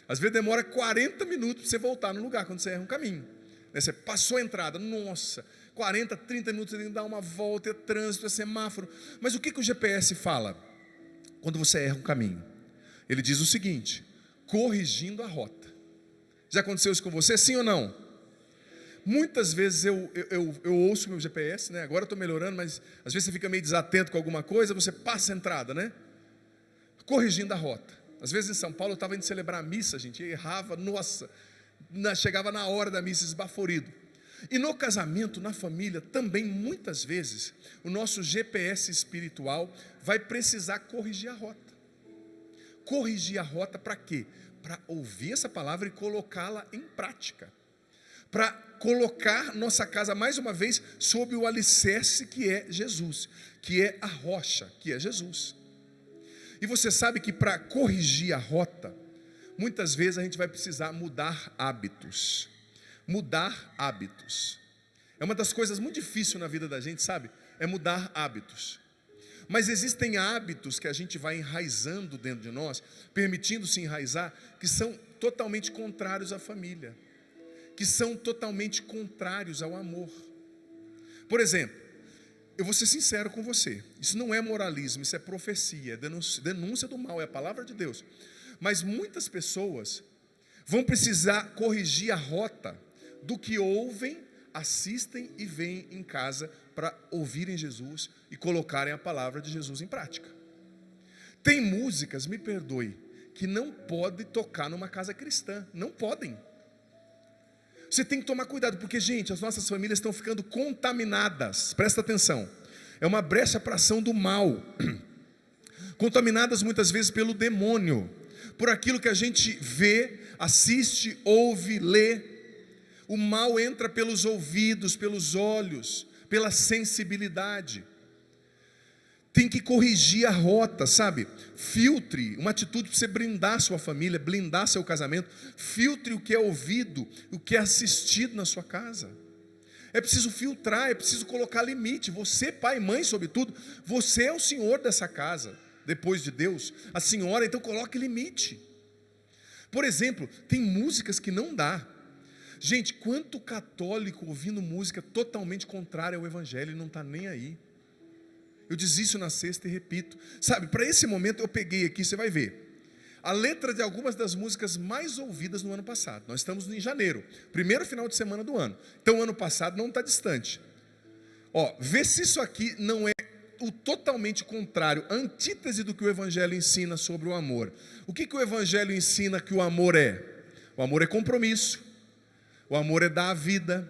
Às vezes demora 40 minutos para você voltar no lugar quando você erra um caminho. Você passou a entrada, nossa, 40, 30 minutos você tem que dar uma volta, é trânsito, é semáforo. Mas o que o GPS fala? Quando você erra um caminho, ele diz o seguinte: corrigindo a rota. Já aconteceu isso com você, sim ou não? Muitas vezes eu ouço meu GPS, né? Agora eu estou melhorando, mas às vezes você fica meio desatento com alguma coisa, você passa a entrada, né? Corrigindo a rota. Às vezes em São Paulo eu estava indo celebrar a missa, gente, e errava, nossa, chegava na hora da missa esbaforido. E no casamento, na família, também muitas vezes, o nosso GPS espiritual vai precisar corrigir a rota. Corrigir a rota para quê? Para ouvir essa palavra e colocá-la em prática. Para colocar nossa casa, mais uma vez, sob o alicerce que é Jesus, que é a rocha, que é Jesus. E você sabe que para corrigir a rota, muitas vezes a gente vai precisar mudar hábitos. Mudar hábitos. É uma das coisas muito difíceis na vida da gente, sabe? É mudar hábitos. Mas existem hábitos que a gente vai enraizando dentro de nós, permitindo se enraizar, que são totalmente contrários à família, que são totalmente contrários ao amor. Por exemplo, eu vou ser sincero com você, isso não é moralismo, isso é profecia, é denúncia do mal, é a palavra de Deus. Mas muitas pessoas vão precisar corrigir a rota do que ouvem, assistem e veem em casa para ouvirem Jesus e colocarem a palavra de Jesus em prática. Tem músicas, me perdoe, que não pode tocar numa casa cristã, não podem. Você tem que tomar cuidado, porque, gente, as nossas famílias estão ficando contaminadas, presta atenção, é uma brecha para a ação do mal, contaminadas muitas vezes pelo demônio, por aquilo que a gente vê, assiste, ouve, lê. O mal entra pelos ouvidos, pelos olhos, pela sensibilidade. Tem que corrigir a rota, sabe? Filtre, uma atitude para você blindar sua família, blindar seu casamento. Filtre o que é ouvido, o que é assistido na sua casa. É preciso filtrar, é preciso colocar limite. Você, pai e mãe, sobretudo, você é o senhor dessa casa, depois de Deus. A senhora, então coloque limite. Por exemplo, tem músicas que não dá. Gente, quanto católico ouvindo música totalmente contrária ao evangelho e não está nem aí. Eu disse isso na sexta e repito. Sabe, para esse momento eu peguei aqui, você vai ver. A letra de algumas das músicas mais ouvidas no ano passado. Nós estamos em janeiro, primeiro final de semana do ano. Então o ano passado não está distante. Vê se isso aqui não é o totalmente contrário, antítese do que o evangelho ensina sobre o amor. O que o evangelho ensina que o amor é? O amor é compromisso. O amor é dar a vida.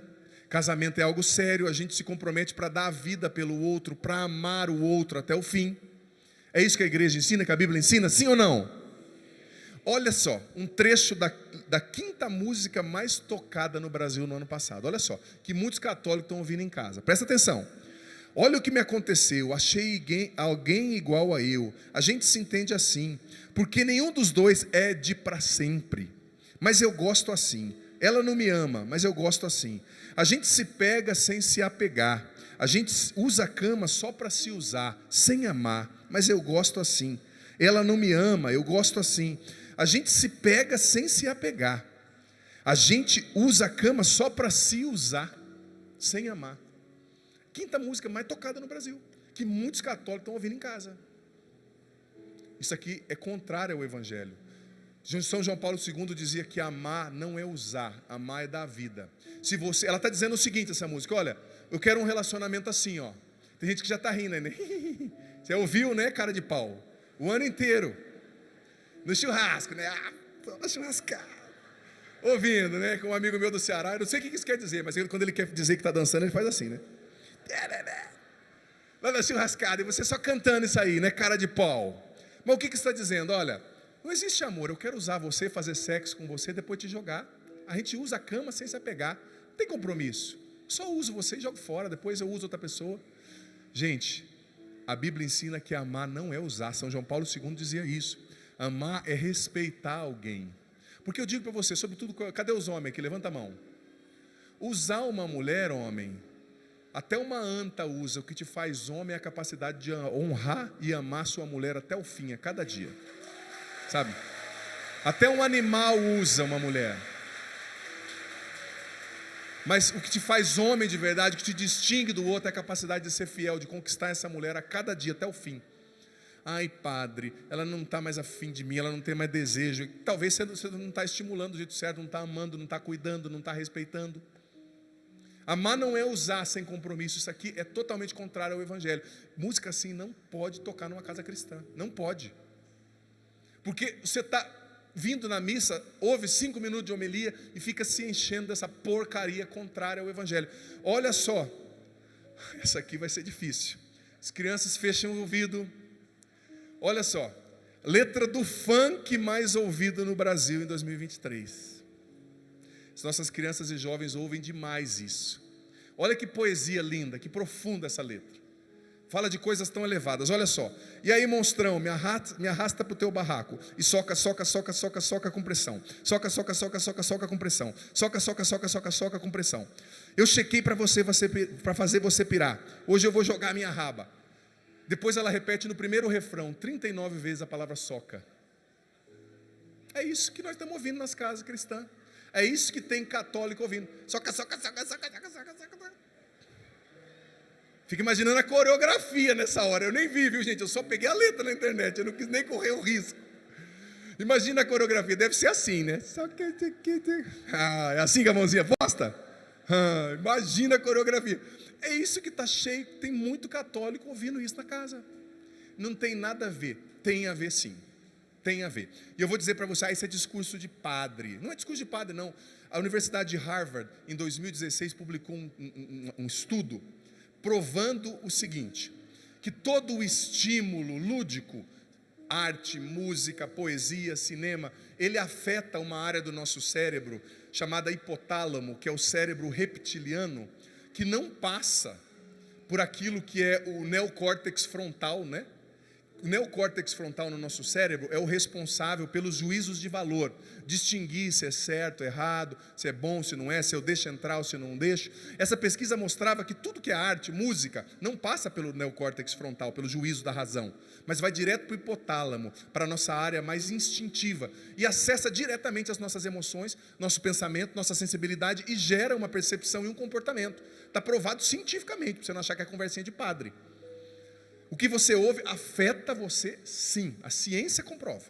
Casamento é algo sério, a gente se compromete para dar a vida pelo outro, para amar o outro até o fim. É isso que a igreja ensina, que a Bíblia ensina, sim ou não? Olha só, um trecho da quinta música mais tocada no Brasil no ano passado. Olha só, que muitos católicos estão ouvindo em casa. Presta atenção. Olha o que me aconteceu, achei alguém igual a eu. A gente se entende assim, porque nenhum dos dois é de para sempre. Mas eu gosto assim. Ela não me ama, mas eu gosto assim. A gente se pega sem se apegar. A gente usa a cama só para se usar, sem amar, mas eu gosto assim. Ela não me ama, eu gosto assim. A gente se pega sem se apegar. A gente usa a cama só para se usar, sem amar. Quinta música mais tocada no Brasil, que muitos católicos estão ouvindo em casa. Isso aqui é contrário ao evangelho. São João Paulo II dizia que amar não é usar, amar é dar vida. Ela está dizendo o seguinte, essa música, olha, eu quero um relacionamento assim, ó. Tem gente que já está rindo, né? Você ouviu, né, cara de pau? O ano inteiro, no churrasco, né? Toda churrascada. Ouvindo, né, com um amigo meu do Ceará, eu não sei o que isso quer dizer, mas quando ele quer dizer que está dançando, ele faz assim, né? Lá na churrascada, e você só cantando isso aí, né, cara de pau. Mas o que está dizendo? Olha, não existe amor, eu quero usar você, fazer sexo com você, depois te jogar. A gente usa a cama sem se apegar, não tem compromisso. Só uso você e jogo fora, depois eu uso outra pessoa. Gente, a Bíblia ensina que amar não é usar. São João Paulo II dizia isso. Amar é respeitar alguém. Porque eu digo para você, sobretudo, cadê os homens aqui? Levanta a mão. Usar uma mulher, homem, até uma anta usa. O que te faz homem é a capacidade de honrar e amar sua mulher até o fim, a cada dia. Sabe? Até um animal usa uma mulher. Mas o que te faz homem de verdade, o que te distingue do outro é a capacidade de ser fiel, de conquistar essa mulher a cada dia, até o fim. Ai, padre, ela não está mais afim de mim, ela não tem mais desejo. Talvez você não está estimulando do jeito certo, não está amando, não está cuidando, não está respeitando. Amar não é usar sem compromisso. Isso aqui é totalmente contrário ao evangelho. Música assim não pode tocar numa casa cristã, não pode. Porque você está vindo na missa, ouve 5 minutos de homilia e fica se enchendo dessa porcaria contrária ao evangelho. Olha só, essa aqui vai ser difícil. As crianças fecham o ouvido. Olha só, letra do funk mais ouvido no Brasil em 2023. As nossas crianças e jovens ouvem demais isso. Olha que poesia linda, que profunda essa letra. Fala de coisas tão elevadas, olha só. E aí, monstrão, me arrasta para o teu barraco. E soca, soca, soca, soca, soca com pressão. Soca, soca, soca, soca, soca com pressão. Soca, soca, soca, soca, soca com pressão. Eu chequei para fazer você pirar. Hoje eu vou jogar minha raba. Depois ela repete no primeiro refrão 39 vezes a palavra soca. É isso que nós estamos ouvindo nas casas cristãs. É isso que tem católico ouvindo. Soca, soca, soca, soca, soca, soca, soca. Fica imaginando a coreografia nessa hora. Eu nem vi, viu, gente? Eu só peguei a letra na internet. Eu não quis nem correr o risco. Imagina a coreografia. Deve ser assim, né? É assim que a mãozinha posta? Imagina a coreografia. É isso que está cheio. Tem muito católico ouvindo isso na casa. Não tem nada a ver. Tem a ver sim. Tem a ver. E eu vou dizer para você, isso é discurso de padre. Não é discurso de padre, não. A Universidade de Harvard, em 2016, publicou um estudo provando o seguinte, que todo o estímulo lúdico, arte, música, poesia, cinema, ele afeta uma área do nosso cérebro chamada hipotálamo, que é o cérebro reptiliano, que não passa por aquilo que é o neocórtex frontal, né? O neocórtex frontal no nosso cérebro é o responsável pelos juízos de valor, distinguir se é certo, errado, se é bom, se não é, se eu deixo entrar ou se não deixo. Essa pesquisa mostrava que tudo que é arte, música, não passa pelo neocórtex frontal, pelo juízo da razão, mas vai direto para o hipotálamo, para a nossa área mais instintiva, e acessa diretamente as nossas emoções, nosso pensamento, nossa sensibilidade, e gera uma percepção e um comportamento. Está provado cientificamente, para você não achar que é conversinha de padre. O que você ouve afeta você, sim. A ciência comprova.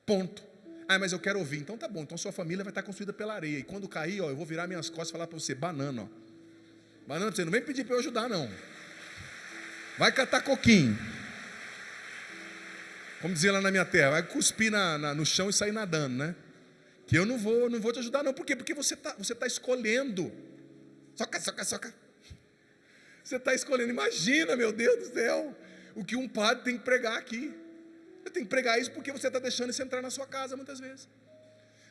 Ponto. Ah, mas eu quero ouvir. Então tá bom. Então sua família vai estar construída pela areia. E quando cair, ó, eu vou virar minhas costas e falar para você, banana, ó. Banana, você não vem pedir para eu ajudar, não. Vai catar coquinho. Como dizia lá na minha terra, vai cuspir no chão e sair nadando, né? Que eu não vou te ajudar, não. Por quê? Porque você tá escolhendo. Soca. Você está escolhendo, imagina, meu Deus do céu, o que um padre tem que pregar aqui. Você tem que pregar isso porque você está deixando isso entrar na sua casa muitas vezes.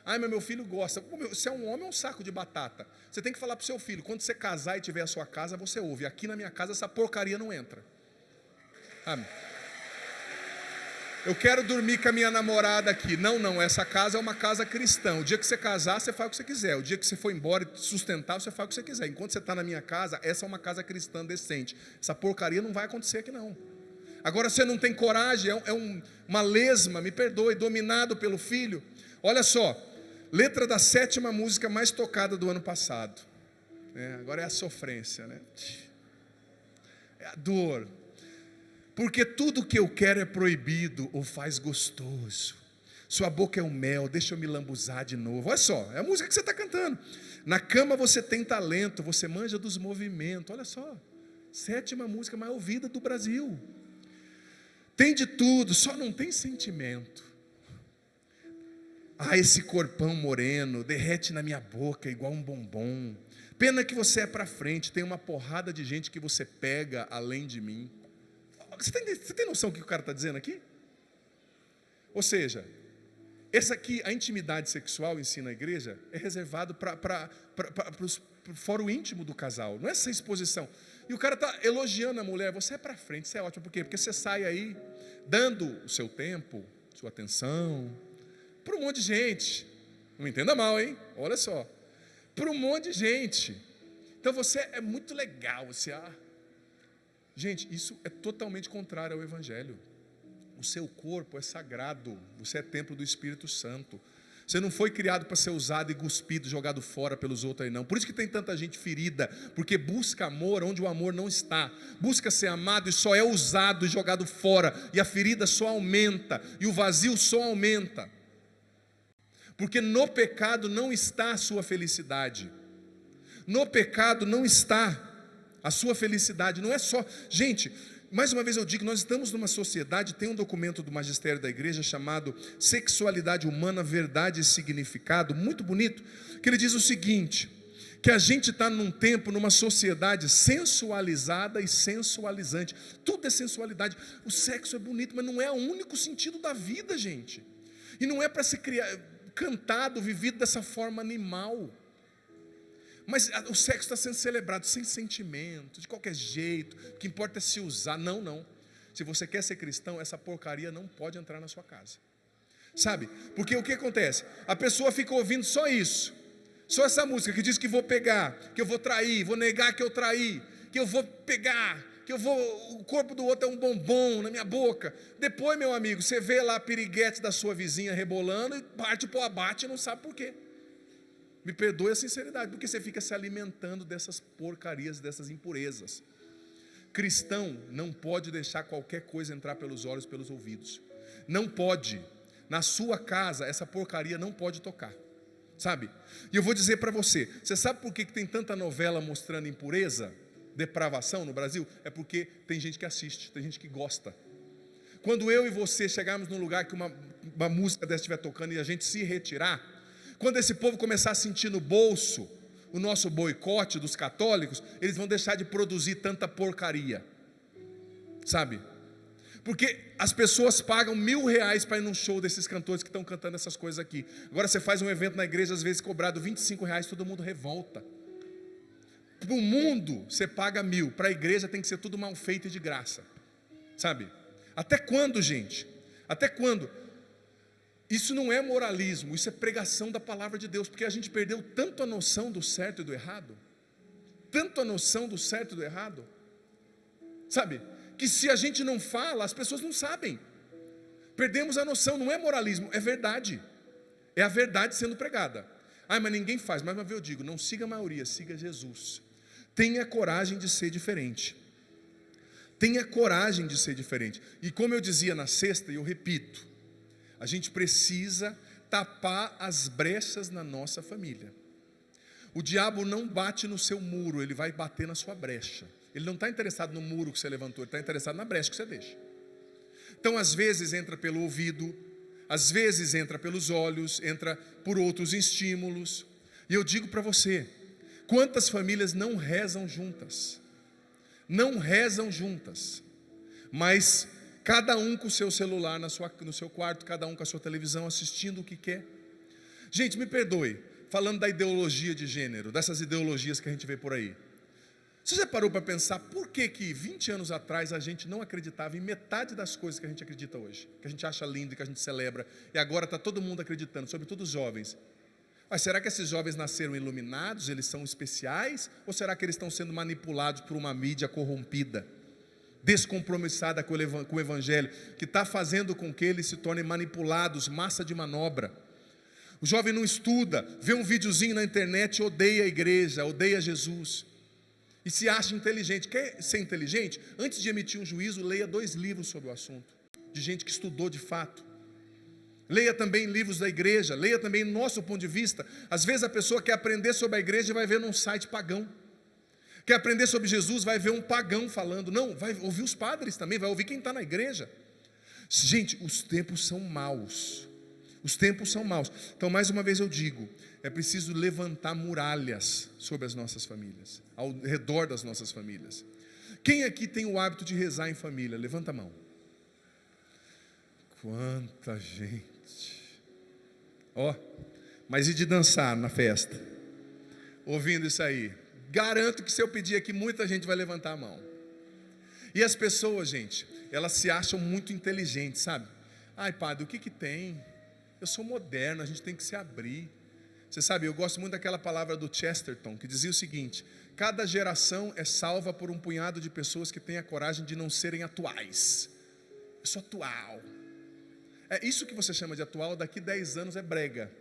Ai, mas meu filho gosta. Você é um homem, é um saco de batata. Você tem que falar para o seu filho, quando você casar e tiver a sua casa, você ouve. Aqui na minha casa essa porcaria não entra. Sabe? Eu quero dormir com a minha namorada aqui. Não, essa casa é uma casa cristã. O dia que você casar, você faz o que você quiser. O dia que você for embora e sustentar, você faz o que você quiser. Enquanto você está na minha casa, essa é uma casa cristã decente. Essa porcaria não vai acontecer aqui não. Agora você não tem coragem, uma lesma, me perdoe, dominado pelo filho. Olha só, letra da 7ª música mais tocada do ano passado. Agora é a sofrência, né? É a dor. Porque tudo que eu quero é proibido ou faz gostoso. Sua boca é o mel, deixa eu me lambuzar de novo. Olha só, é a música que você está cantando. Na cama você tem talento, você manja dos movimentos. Olha só, 7ª música mais ouvida do Brasil. Tem de tudo, só não tem sentimento. Ah, esse corpão moreno derrete na minha boca igual um bombom. Pena que você é para frente, tem uma porrada de gente que você pega além de mim. Você tem noção do que o cara está dizendo aqui? Ou seja, essa aqui, a intimidade sexual, ensina a igreja, é reservado para o fórum íntimo do casal, não é essa exposição. E o cara está elogiando a mulher, você é para frente, isso é ótimo, por quê? Porque você sai aí, dando o seu tempo, sua atenção, para um monte de gente, não me entenda mal, hein? Olha só, para um monte de gente. Então você é muito legal, gente, isso é totalmente contrário ao Evangelho. O seu corpo é sagrado, você é templo do Espírito Santo. Você não foi criado para ser usado e cuspido, jogado fora pelos outros aí não. Por isso que tem tanta gente ferida, porque busca amor onde o amor não está. Busca ser amado e só é usado e jogado fora. E a ferida só aumenta, e o vazio só aumenta. Porque no pecado não está a sua felicidade. No pecado não está a sua felicidade, não é só... Gente, mais uma vez eu digo, nós estamos numa sociedade, tem um documento do magistério da igreja chamado Sexualidade Humana, Verdade e Significado, muito bonito, que ele diz o seguinte, que a gente está num tempo, numa sociedade sensualizada e sensualizante. Tudo é sensualidade. O sexo é bonito, mas não é o único sentido da vida, gente. E não é para ser cantado, vivido dessa forma animal. Mas o sexo está sendo celebrado sem sentimento, de qualquer jeito, o que importa é se usar. Não. Se você quer ser cristão, essa porcaria não pode entrar na sua casa. Sabe? Porque o que acontece? A pessoa fica ouvindo só isso, só essa música que diz que vou pegar, que eu vou trair, vou negar que eu traí, que eu vou pegar, o corpo do outro é um bombom na minha boca. Depois, meu amigo, você vê lá a piriguete da sua vizinha rebolando e parte para o abate e não sabe por quê. Me perdoe a sinceridade, porque você fica se alimentando dessas porcarias, dessas impurezas. Cristão não pode deixar qualquer coisa entrar pelos olhos, pelos ouvidos. Não pode. Na sua casa, essa porcaria não pode tocar. Sabe? E eu vou dizer para você, você sabe por que tem tanta novela mostrando impureza, depravação no Brasil? É porque tem gente que assiste, tem gente que gosta. Quando eu e você chegarmos num lugar que uma música dessa estiver tocando e a gente se retirar, quando esse povo começar a sentir no bolso o nosso boicote dos católicos, eles vão deixar de produzir tanta porcaria, sabe? Porque as pessoas pagam R$1.000 para ir num show desses cantores que estão cantando essas coisas aqui. Agora você faz um evento na igreja, às vezes cobrado R$25, todo mundo revolta. Para o mundo você paga 1.000, para a igreja tem que ser tudo mal feito e de graça, sabe? Até quando, gente? Até quando? Isso não é moralismo, isso é pregação da palavra de Deus, porque a gente perdeu tanto a noção do certo e do errado, tanto a noção do certo e do errado, sabe? Que se a gente não fala, as pessoas não sabem. Perdemos a noção, não é moralismo, é verdade. É a verdade sendo pregada. Mas ninguém faz. Mais uma vez eu digo, não siga a maioria, siga Jesus. Tenha coragem de ser diferente. Tenha coragem de ser diferente. E como eu dizia na sexta, e eu repito, a gente precisa tapar as brechas na nossa família. O diabo não bate no seu muro, ele vai bater na sua brecha. Ele não está interessado no muro que você levantou, ele está interessado na brecha que você deixa. Então às vezes entra pelo ouvido, às vezes entra pelos olhos, entra por outros estímulos. E eu digo para você, quantas famílias não rezam juntas? Não rezam juntas, mas cada um com o seu celular no seu quarto, cada um com a sua televisão, assistindo o que quer. Gente, me perdoe, falando da ideologia de gênero, dessas ideologias que a gente vê por aí. Você já parou para pensar por que 20 anos atrás a gente não acreditava em metade das coisas que a gente acredita hoje, que a gente acha lindo e que a gente celebra, e agora está todo mundo acreditando, sobretudo os jovens? Mas será que esses jovens nasceram iluminados, eles são especiais, ou será que eles estão sendo manipulados por uma mídia corrompida, descompromissada com o evangelho, que está fazendo com que eles se tornem manipulados, massa de manobra? O jovem não estuda, vê um videozinho na internet, odeia a igreja, odeia Jesus, e se acha inteligente. Quer ser inteligente? Antes de emitir um juízo, leia 2 livros sobre o assunto, de gente que estudou de fato. Leia também livros da igreja, leia também nosso ponto de vista. Às vezes a pessoa quer aprender sobre a igreja e vai ver num site pagão. Quer aprender sobre Jesus, vai ver um pagão falando. Não, vai ouvir os padres também, vai ouvir quem está na igreja. Gente, os tempos são maus. Os tempos são maus. Então mais uma vez eu digo, é preciso levantar muralhas sobre as nossas famílias, ao redor das nossas famílias. Quem aqui tem o hábito de rezar em família? Levanta a mão. Quanta gente. Mas e de dançar na festa? Ouvindo isso aí? Garanto que se eu pedir aqui, muita gente vai levantar a mão. E as pessoas, gente, elas se acham muito inteligentes, sabe? Ai, padre, o que tem? Eu sou moderno, a gente tem que se abrir. Você sabe, eu gosto muito daquela palavra do Chesterton, que dizia o seguinte: cada geração é salva por um punhado de pessoas que têm a coragem de não serem atuais. Eu sou atual. É isso que você chama de atual, daqui 10 anos é brega.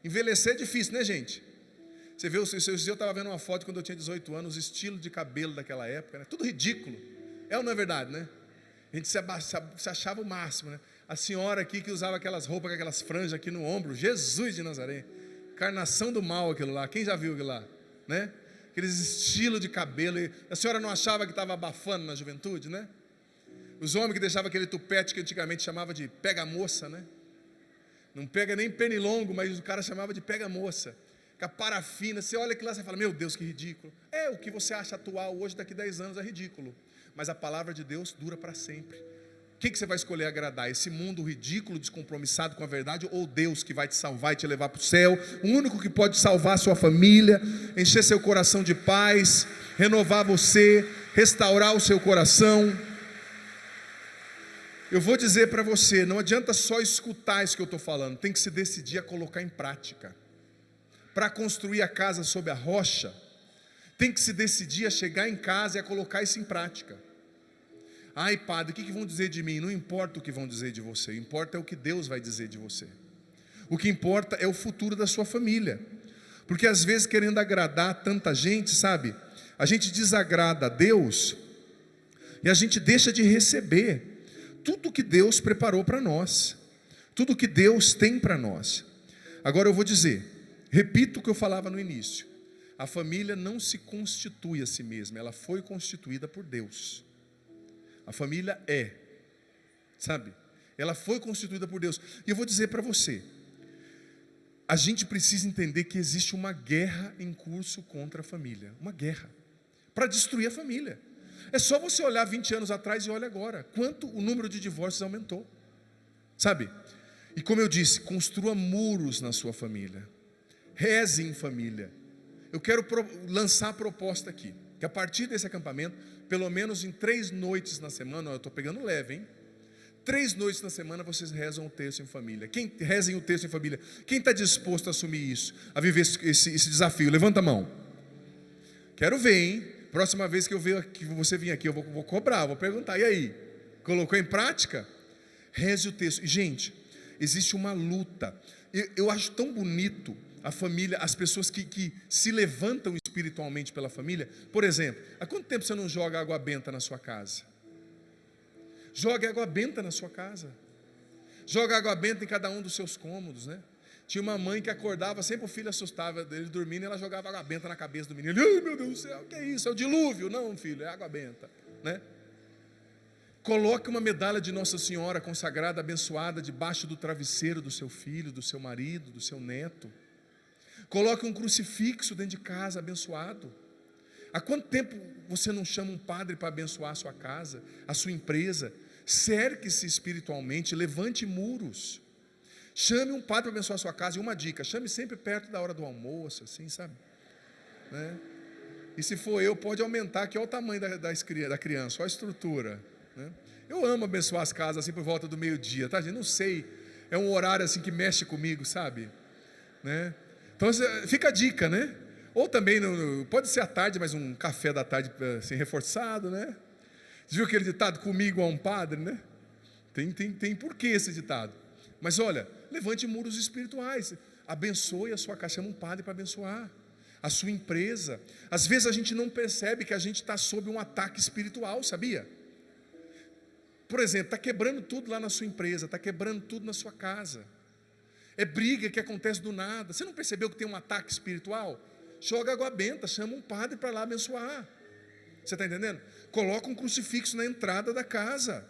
Envelhecer é difícil, né, gente? Você vê, esse dia eu estava vendo uma foto quando eu tinha 18 anos, o estilo de cabelo daquela época, né? Tudo ridículo. É ou não é verdade, né? A gente se achava o máximo, né? A senhora aqui que usava aquelas roupas, com aquelas franjas aqui no ombro, Jesus de Nazaré, encarnação do mal aquilo lá, quem já viu aquilo lá, né? Aqueles estilos de cabelo, a senhora não achava que estava abafando na juventude, né? Os homens que deixavam aquele tupete que antigamente chamava de pega-moça, né? Não pega nem pernilongo, mas o cara chamava de pega-moça, com a parafina. Você olha aquilo lá e fala, meu Deus, que ridículo. O que você acha atual hoje, daqui 10 anos é ridículo, mas a palavra de Deus dura para sempre. Quem que você vai escolher agradar? Esse mundo ridículo, descompromissado com a verdade, ou Deus que vai te salvar e te levar para o céu? O único que pode salvar a sua família, encher seu coração de paz, renovar você, restaurar o seu coração. Eu vou dizer para você, não adianta só escutar isso que eu estou falando, tem que se decidir a colocar em prática. Para construir a casa sob a rocha, tem que se decidir a chegar em casa e a colocar isso em prática. Ai, padre, o que vão dizer de mim? Não importa o que vão dizer de você, importa é o que Deus vai dizer de você. O que importa é o futuro da sua família. Porque às vezes, querendo agradar tanta gente, sabe? A gente desagrada a Deus e a gente deixa de receber tudo que Deus preparou para nós, tudo que Deus tem para nós. Agora eu vou dizer, repito o que eu falava no início: a família não se constitui a si mesma, ela foi constituída por Deus. A família sabe? Ela foi constituída por Deus. E eu vou dizer para você, a gente precisa entender que existe uma guerra em curso contra a família, uma guerra para destruir a família. É só você olhar 20 anos atrás e olha agora, quanto o número de divórcios aumentou, sabe? E como eu disse, construa muros na sua família, reze em família. eu quero lançar a proposta aqui, que a partir desse acampamento, pelo menos em 3 noites na semana, eu estou pegando leve, hein? 3 noites na semana vocês rezam o texto em família. Quem rezem o texto em família? Quem está disposto a assumir isso, a viver esse desafio? Levanta a mão. Quero ver, hein? Próxima vez que eu ver que você vir aqui, eu vou cobrar, vou perguntar. E aí? Colocou em prática? Reze o texto. E, gente, existe uma luta. Eu acho tão bonito a família, as pessoas que se levantam espiritualmente pela família. Por exemplo, há quanto tempo você não joga água benta na sua casa? Joga água benta na sua casa. Joga água benta em cada um dos seus cômodos, né? Tinha uma mãe que acordava, sempre o filho assustava dele dormindo, e ela jogava água benta na cabeça do menino. Ai, meu Deus do céu, o que é isso? É o dilúvio? Não, filho, é água benta, né? Coloque uma medalha de Nossa Senhora consagrada, abençoada, debaixo do travesseiro do seu filho, do seu marido, do seu neto. Coloque um crucifixo dentro de casa, abençoado. Há quanto tempo você não chama um padre para abençoar a sua casa, a sua empresa? Cerque-se espiritualmente, levante muros. Chame um padre para abençoar a sua casa. E uma dica, chame sempre perto da hora do almoço, assim, sabe? Né? E se for eu, pode aumentar, que olha o tamanho da criança, olha a estrutura, né? Eu amo abençoar as casas assim por volta do meio-dia, tá, gente? Não sei, é um horário assim que mexe comigo, sabe? Né? Então fica a dica, né? Ou também, pode ser à tarde, mas um café da tarde assim, reforçado, né? Você viu aquele ditado, comigo a um padre, né? Tem porquê esse ditado. Mas olha, levante muros espirituais, abençoe a sua casa, chama um padre para abençoar a sua empresa. Às vezes a gente não percebe que a gente está sob um ataque espiritual, sabia? Por exemplo, está quebrando tudo lá na sua empresa, está quebrando tudo na sua casa. É briga que acontece do nada. Você não percebeu que tem um ataque espiritual? Joga água benta, chama um padre para lá abençoar. Você está entendendo? Coloca um crucifixo na entrada da casa.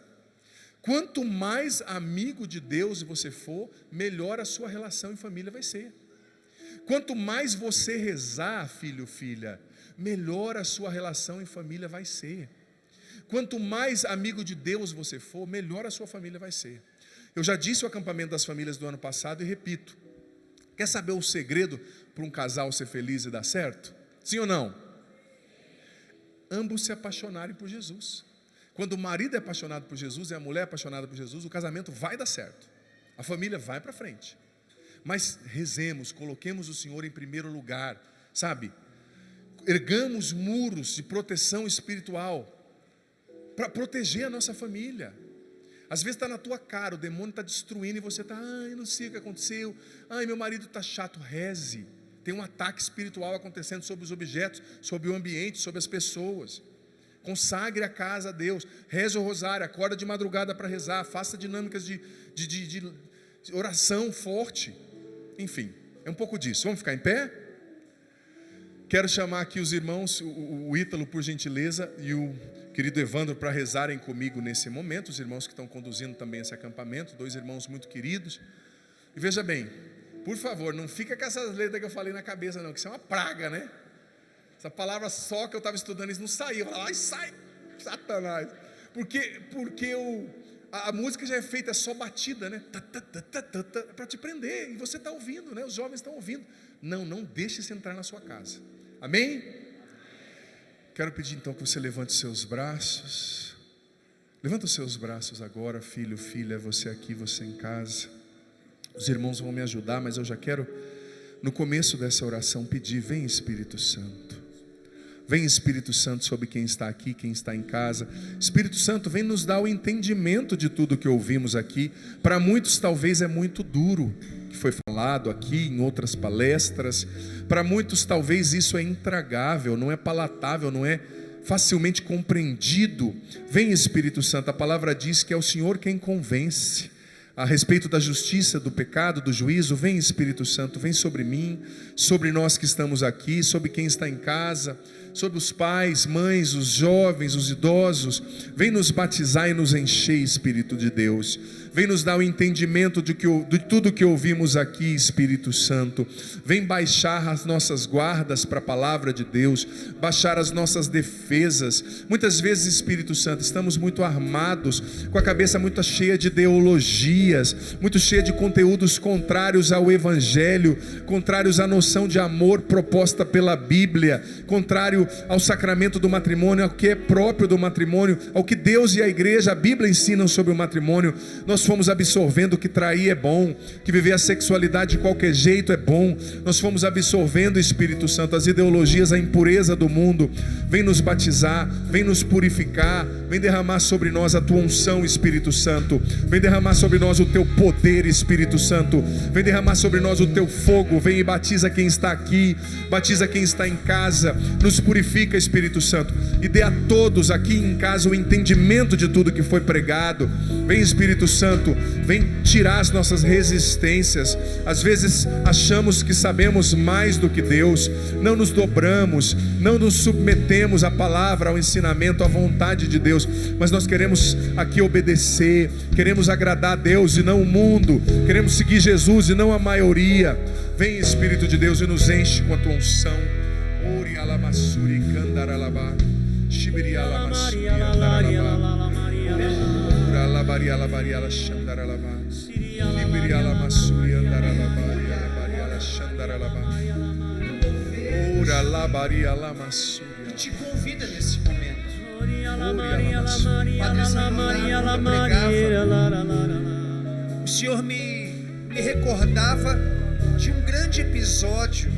Quanto mais amigo de Deus você for, melhor a sua relação em família vai ser. Quanto mais você rezar, filho, filha, melhor a sua relação em família vai ser. Quanto mais amigo de Deus você for, melhor a sua família vai ser. Eu já disse o acampamento das famílias do ano passado e repito. Quer saber o segredo para um casal ser feliz e dar certo? Sim ou não? Ambos se apaixonarem por Jesus. Quando o marido é apaixonado por Jesus e a mulher é apaixonada por Jesus, o casamento vai dar certo. A família vai para frente. Mas rezemos, coloquemos o Senhor em primeiro lugar, sabe? Ergamos muros de proteção espiritual para proteger a nossa família. Às vezes está na tua cara, o demônio está destruindo e você está, ai, não sei o que aconteceu, ai, meu marido está chato. Reze. Tem um ataque espiritual acontecendo sobre os objetos, sobre o ambiente, sobre as pessoas. Consagre a casa a Deus, reze o rosário, acorda de madrugada para rezar, faça dinâmicas de oração forte. Enfim, é um pouco disso. Vamos ficar em pé? Quero chamar aqui os irmãos, o Ítalo, por gentileza, e o querido Evandro para rezarem comigo nesse momento. Os irmãos que estão conduzindo também esse acampamento, 2 irmãos muito queridos. E veja bem, por favor, não fica com essas letras que eu falei na cabeça não, que isso é uma praga, né? Essa palavra só que eu estava estudando, isso não saía. Eu falava, ai, sai, Satanás. Porque a música já é feita, é só batida, né? É para te prender, e você está ouvindo, né? Os jovens estão ouvindo. Não deixe isso entrar na sua casa. Amém? Quero pedir então que você levante os seus braços. Levanta os seus braços agora, filho, filha, você aqui, você em casa. Os irmãos vão me ajudar, mas eu já quero, no começo dessa oração, pedir, vem Espírito Santo. Vem Espírito Santo sobre quem está aqui, quem está em casa. Espírito Santo, vem nos dar o entendimento de tudo que ouvimos aqui. Para muitos talvez é muito duro, que foi falado aqui em outras palestras. Para muitos talvez isso é intragável, não é palatável, não é facilmente compreendido. Vem Espírito Santo, a palavra diz que é o Senhor quem convence a respeito da justiça, do pecado, do juízo. Vem Espírito Santo, vem sobre mim, sobre nós que estamos aqui, sobre quem está em casa, sobre os pais, mães, os jovens, os idosos. Vem nos batizar e nos encher, Espírito de Deus. Vem nos dar o entendimento de tudo que ouvimos aqui, Espírito Santo. Vem baixar as nossas guardas para a palavra de Deus, baixar as nossas defesas. Muitas vezes, Espírito Santo, estamos muito armados, com a cabeça muito cheia de ideologias, muito cheia de conteúdos contrários ao Evangelho, contrários à noção de amor proposta pela Bíblia, contrário ao sacramento do matrimônio, ao que é próprio do matrimônio, ao que Deus e a igreja, a Bíblia ensinam sobre o matrimônio. Nós fomos absorvendo que trair é bom, que viver a sexualidade de qualquer jeito é bom. Nós fomos absorvendo, Espírito Santo, as ideologias, a impureza do mundo. Vem nos batizar, vem nos purificar, vem derramar sobre nós a tua unção, Espírito Santo. Vem derramar sobre nós o teu poder, Espírito Santo. Vem derramar sobre nós o teu fogo. Vem e batiza quem está aqui, batiza quem está em casa. Nos purifica, Espírito Santo, e dê a todos aqui em casa o entendimento de tudo que foi pregado. Vem, Espírito Santo, vem tirar as nossas resistências. Às vezes achamos que sabemos mais do que Deus, não nos dobramos, não nos submetemos à palavra, ao ensinamento, à vontade de Deus, mas nós queremos aqui obedecer, queremos agradar a Deus e não o mundo, queremos seguir Jesus e não a maioria. Vem, Espírito de Deus, e nos enche com a tua unção. Ori alamassuri candaralabá, shibiri alamassuri andaralabá, ora labari alabari alashandaralabá, libiri alamassuri andaralabari alabari alashandaralabá, ora labari alamassuri. Te convida nesse momento. Padre Zanolano pregava, o Senhor me recordava de um grande episódio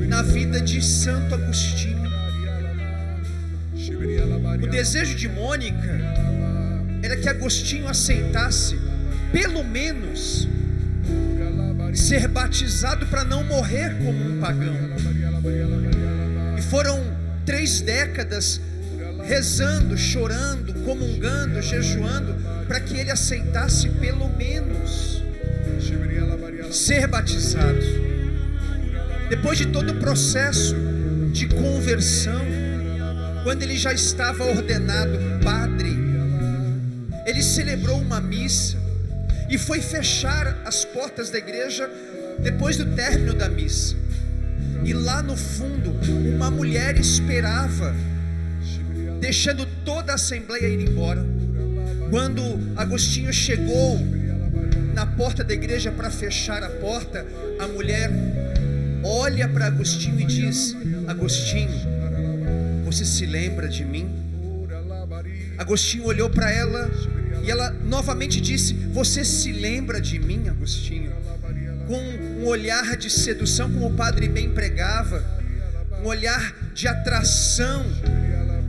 na vida de Santo Agostinho. O desejo de Mônica era que Agostinho aceitasse pelo menos ser batizado para não morrer como um pagão. E foram 3 décadas rezando, chorando, comungando, jejuando, para que ele aceitasse pelo menos ser batizado. Depois de todo o processo de conversão, quando ele já estava ordenado padre, ele celebrou uma missa e foi fechar as portas da igreja depois do término da missa. E lá no fundo, uma mulher esperava, deixando toda a assembleia ir embora. Quando Agostinho chegou na porta da igreja para fechar a porta, a mulher olha para Agostinho e diz: Agostinho, você se lembra de mim? Agostinho olhou para ela e ela novamente disse: você se lembra de mim, Agostinho? Com um olhar de sedução, como o padre bem pregava, um olhar de atração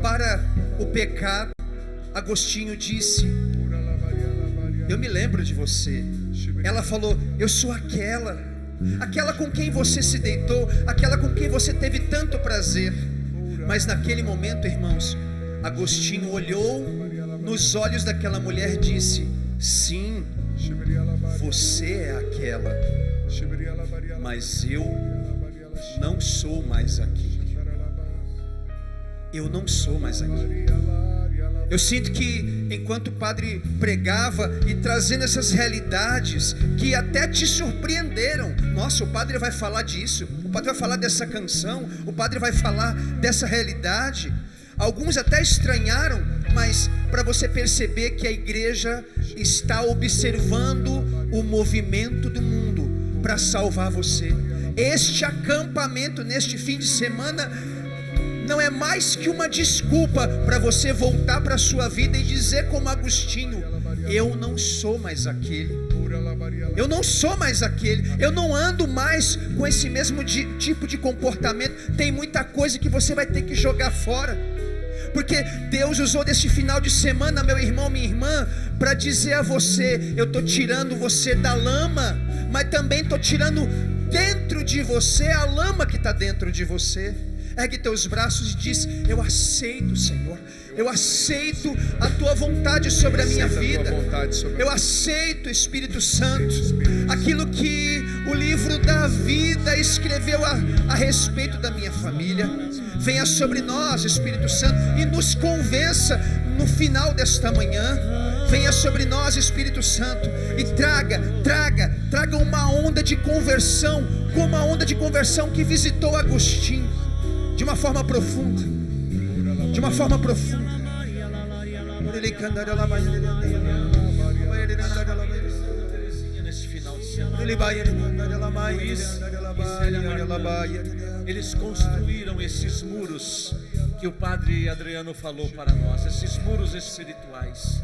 para o pecado, Agostinho disse: eu me lembro de você. Ela falou: eu sou aquela com quem você se deitou, aquela com quem você teve tanto prazer. Mas naquele momento, irmãos, Agostinho olhou nos olhos daquela mulher e disse: sim, você é aquela, mas eu não sou mais aqui. Eu não sou mais aqui. Eu sinto que enquanto o padre pregava e trazendo essas realidades que até te surpreenderam, nossa, o padre vai falar disso, o padre vai falar dessa canção, o padre vai falar dessa realidade. Alguns até estranharam, mas para você perceber que a igreja está observando o movimento do mundo para salvar você. Este acampamento neste fim de semana não é mais que uma desculpa para você voltar para a sua vida e dizer como Agostinho: eu não sou mais aquele, eu não sou mais aquele, eu não ando mais com esse mesmo tipo de comportamento. Tem muita coisa que você vai ter que jogar fora, porque Deus usou desse final de semana, meu irmão, minha irmã, para dizer a você: eu estou tirando você da lama, mas também estou tirando dentro de você a lama que está dentro de você. Ergue teus braços e diz: eu aceito, Senhor, eu aceito a tua vontade sobre a minha vida, eu aceito, Espírito Santo, aquilo que o livro da vida escreveu a respeito da minha família. Venha sobre nós, Espírito Santo, e nos convença no final desta manhã. Venha sobre nós, Espírito Santo, e traga uma onda de conversão, como a onda de conversão que visitou Agostinho, de uma forma profunda, de uma forma profunda. Nesse final de semana, eles construíram esses muros que o Padre Adriano falou para nós, esses muros espirituais.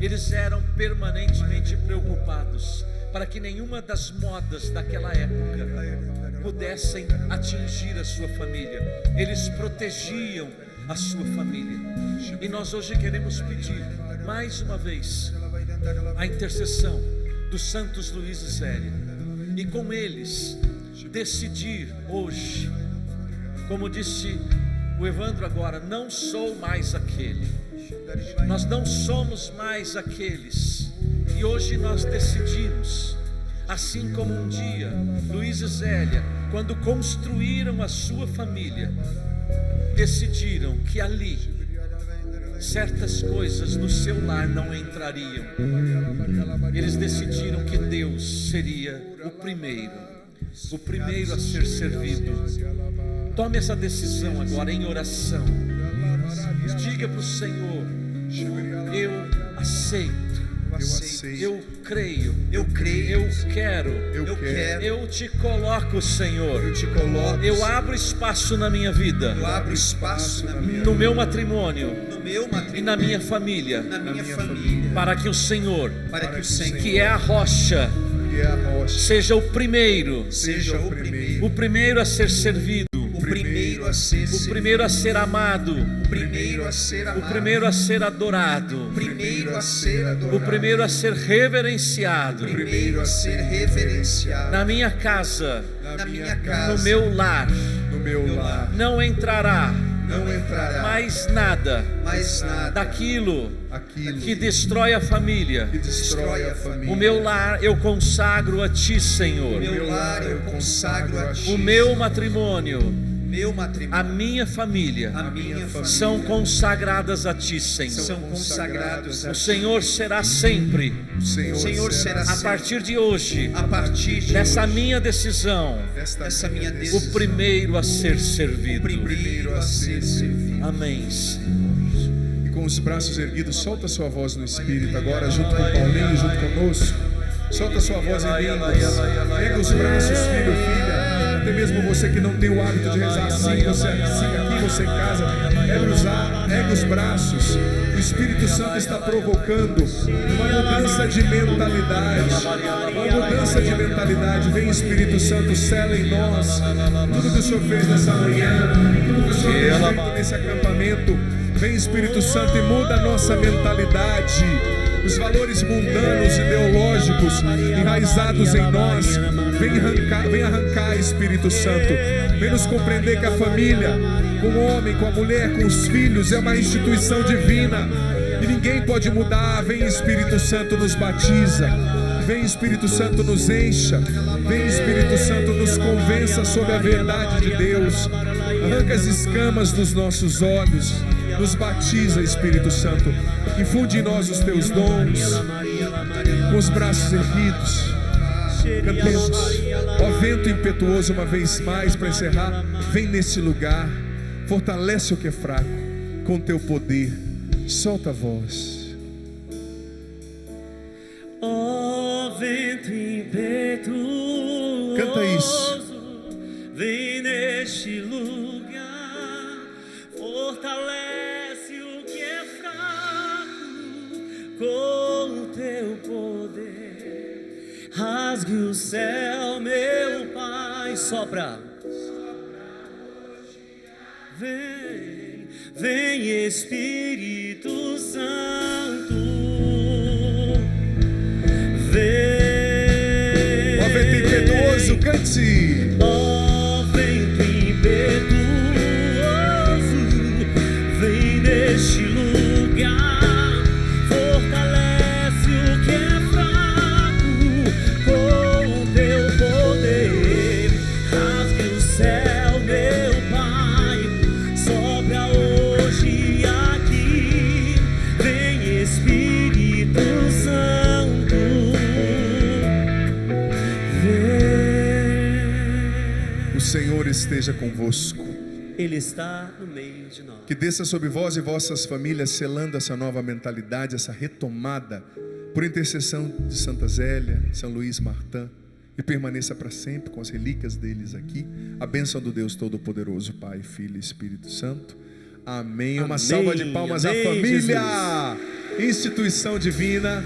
Eles eram permanentemente preocupados para que nenhuma das modas daquela época pudessem atingir a sua família. Eles protegiam a sua família. E nós hoje queremos pedir mais uma vez a intercessão dos santos Luiz e Zélia, e com eles decidir hoje, como disse o Evandro agora, não sou mais aquele. Nós não somos mais aqueles. E hoje nós decidimos, assim como um dia Luiz e Zélia, quando construíram a sua família, decidiram que ali certas coisas no seu lar não entrariam. Eles decidiram que Deus seria o primeiro a ser servido. Tome essa decisão agora em oração. Diga para o Senhor: eu aceito, eu creio, eu quero, eu te coloco, Senhor, eu abro espaço na minha vida, no meu matrimônio e na minha família, para que o Senhor, que é a rocha, seja o primeiro a ser servido, o primeiro a ser amado, o primeiro a ser adorado, o primeiro a ser reverenciado, na minha casa, no meu lar, não entrará mais nada daquilo que destrói a família. O meu lar eu consagro a Ti, Senhor. O meu matrimônio, a minha família são consagradas a Ti, Senhor. O Senhor será sempre, a partir de hoje, nessa minha decisão, o primeiro a ser servido. Amém, Senhor. E com os braços erguidos, solta a sua voz no Espírito agora, junto com o Paulinho, junto conosco. Solta a sua voz em línguas. Pega os braços, filho, filha. Até mesmo você que não tem o hábito de rezar assim, você aqui, você em casa, ergue os braços. O Espírito Santo está provocando uma mudança de mentalidade. Vem, Espírito Santo, sela em nós tudo que o Senhor fez nessa manhã, tudo que o Senhor fez nesse acampamento. Vem, Espírito Santo, e muda a nossa mentalidade. Os valores mundanos, ideológicos, enraizados em nós, vem arrancar, Espírito Santo. Vem nos compreender que a família, com o homem, com a mulher, com os filhos, é uma instituição divina e ninguém pode mudar. Vem, Espírito Santo, nos batiza. Vem, Espírito Santo, nos encha. Vem, Espírito Santo, nos convença sobre a verdade de Deus. Arranca as escamas dos nossos olhos. Nos batiza, Espírito Santo. Infunde em nós os Teus dons. Com os braços erguidos, cantemos. Ó vento impetuoso, uma vez mais para encerrar, vem nesse lugar. Fortalece o que é fraco com Teu poder. Solta a voz. Ó vento impetuoso, canta isso. Vem neste lugar. Fortalece o que é fraco com o Teu poder. Rasgue o céu, meu Pai. Sopra. Vem Espírito Santo. Vem. Ó vento impetuoso, cante. Ó vento impetuoso, vem neste lugar. Fortalece o que é fraco com o Teu poder. Rasgue o céu, meu Pai. Sopra hoje aqui. Vem Espírito esteja convosco. Ele está no meio de nós. Que desça sobre vós e vossas famílias, selando essa nova mentalidade, essa retomada, por intercessão de Santa Zélia, São Luís Martã, e permaneça para sempre com as relíquias deles aqui. A bênção do Deus Todo-Poderoso, Pai, Filho e Espírito Santo. Amém. Uma Amém. salva de palmas à Amém, família. Instituição divina.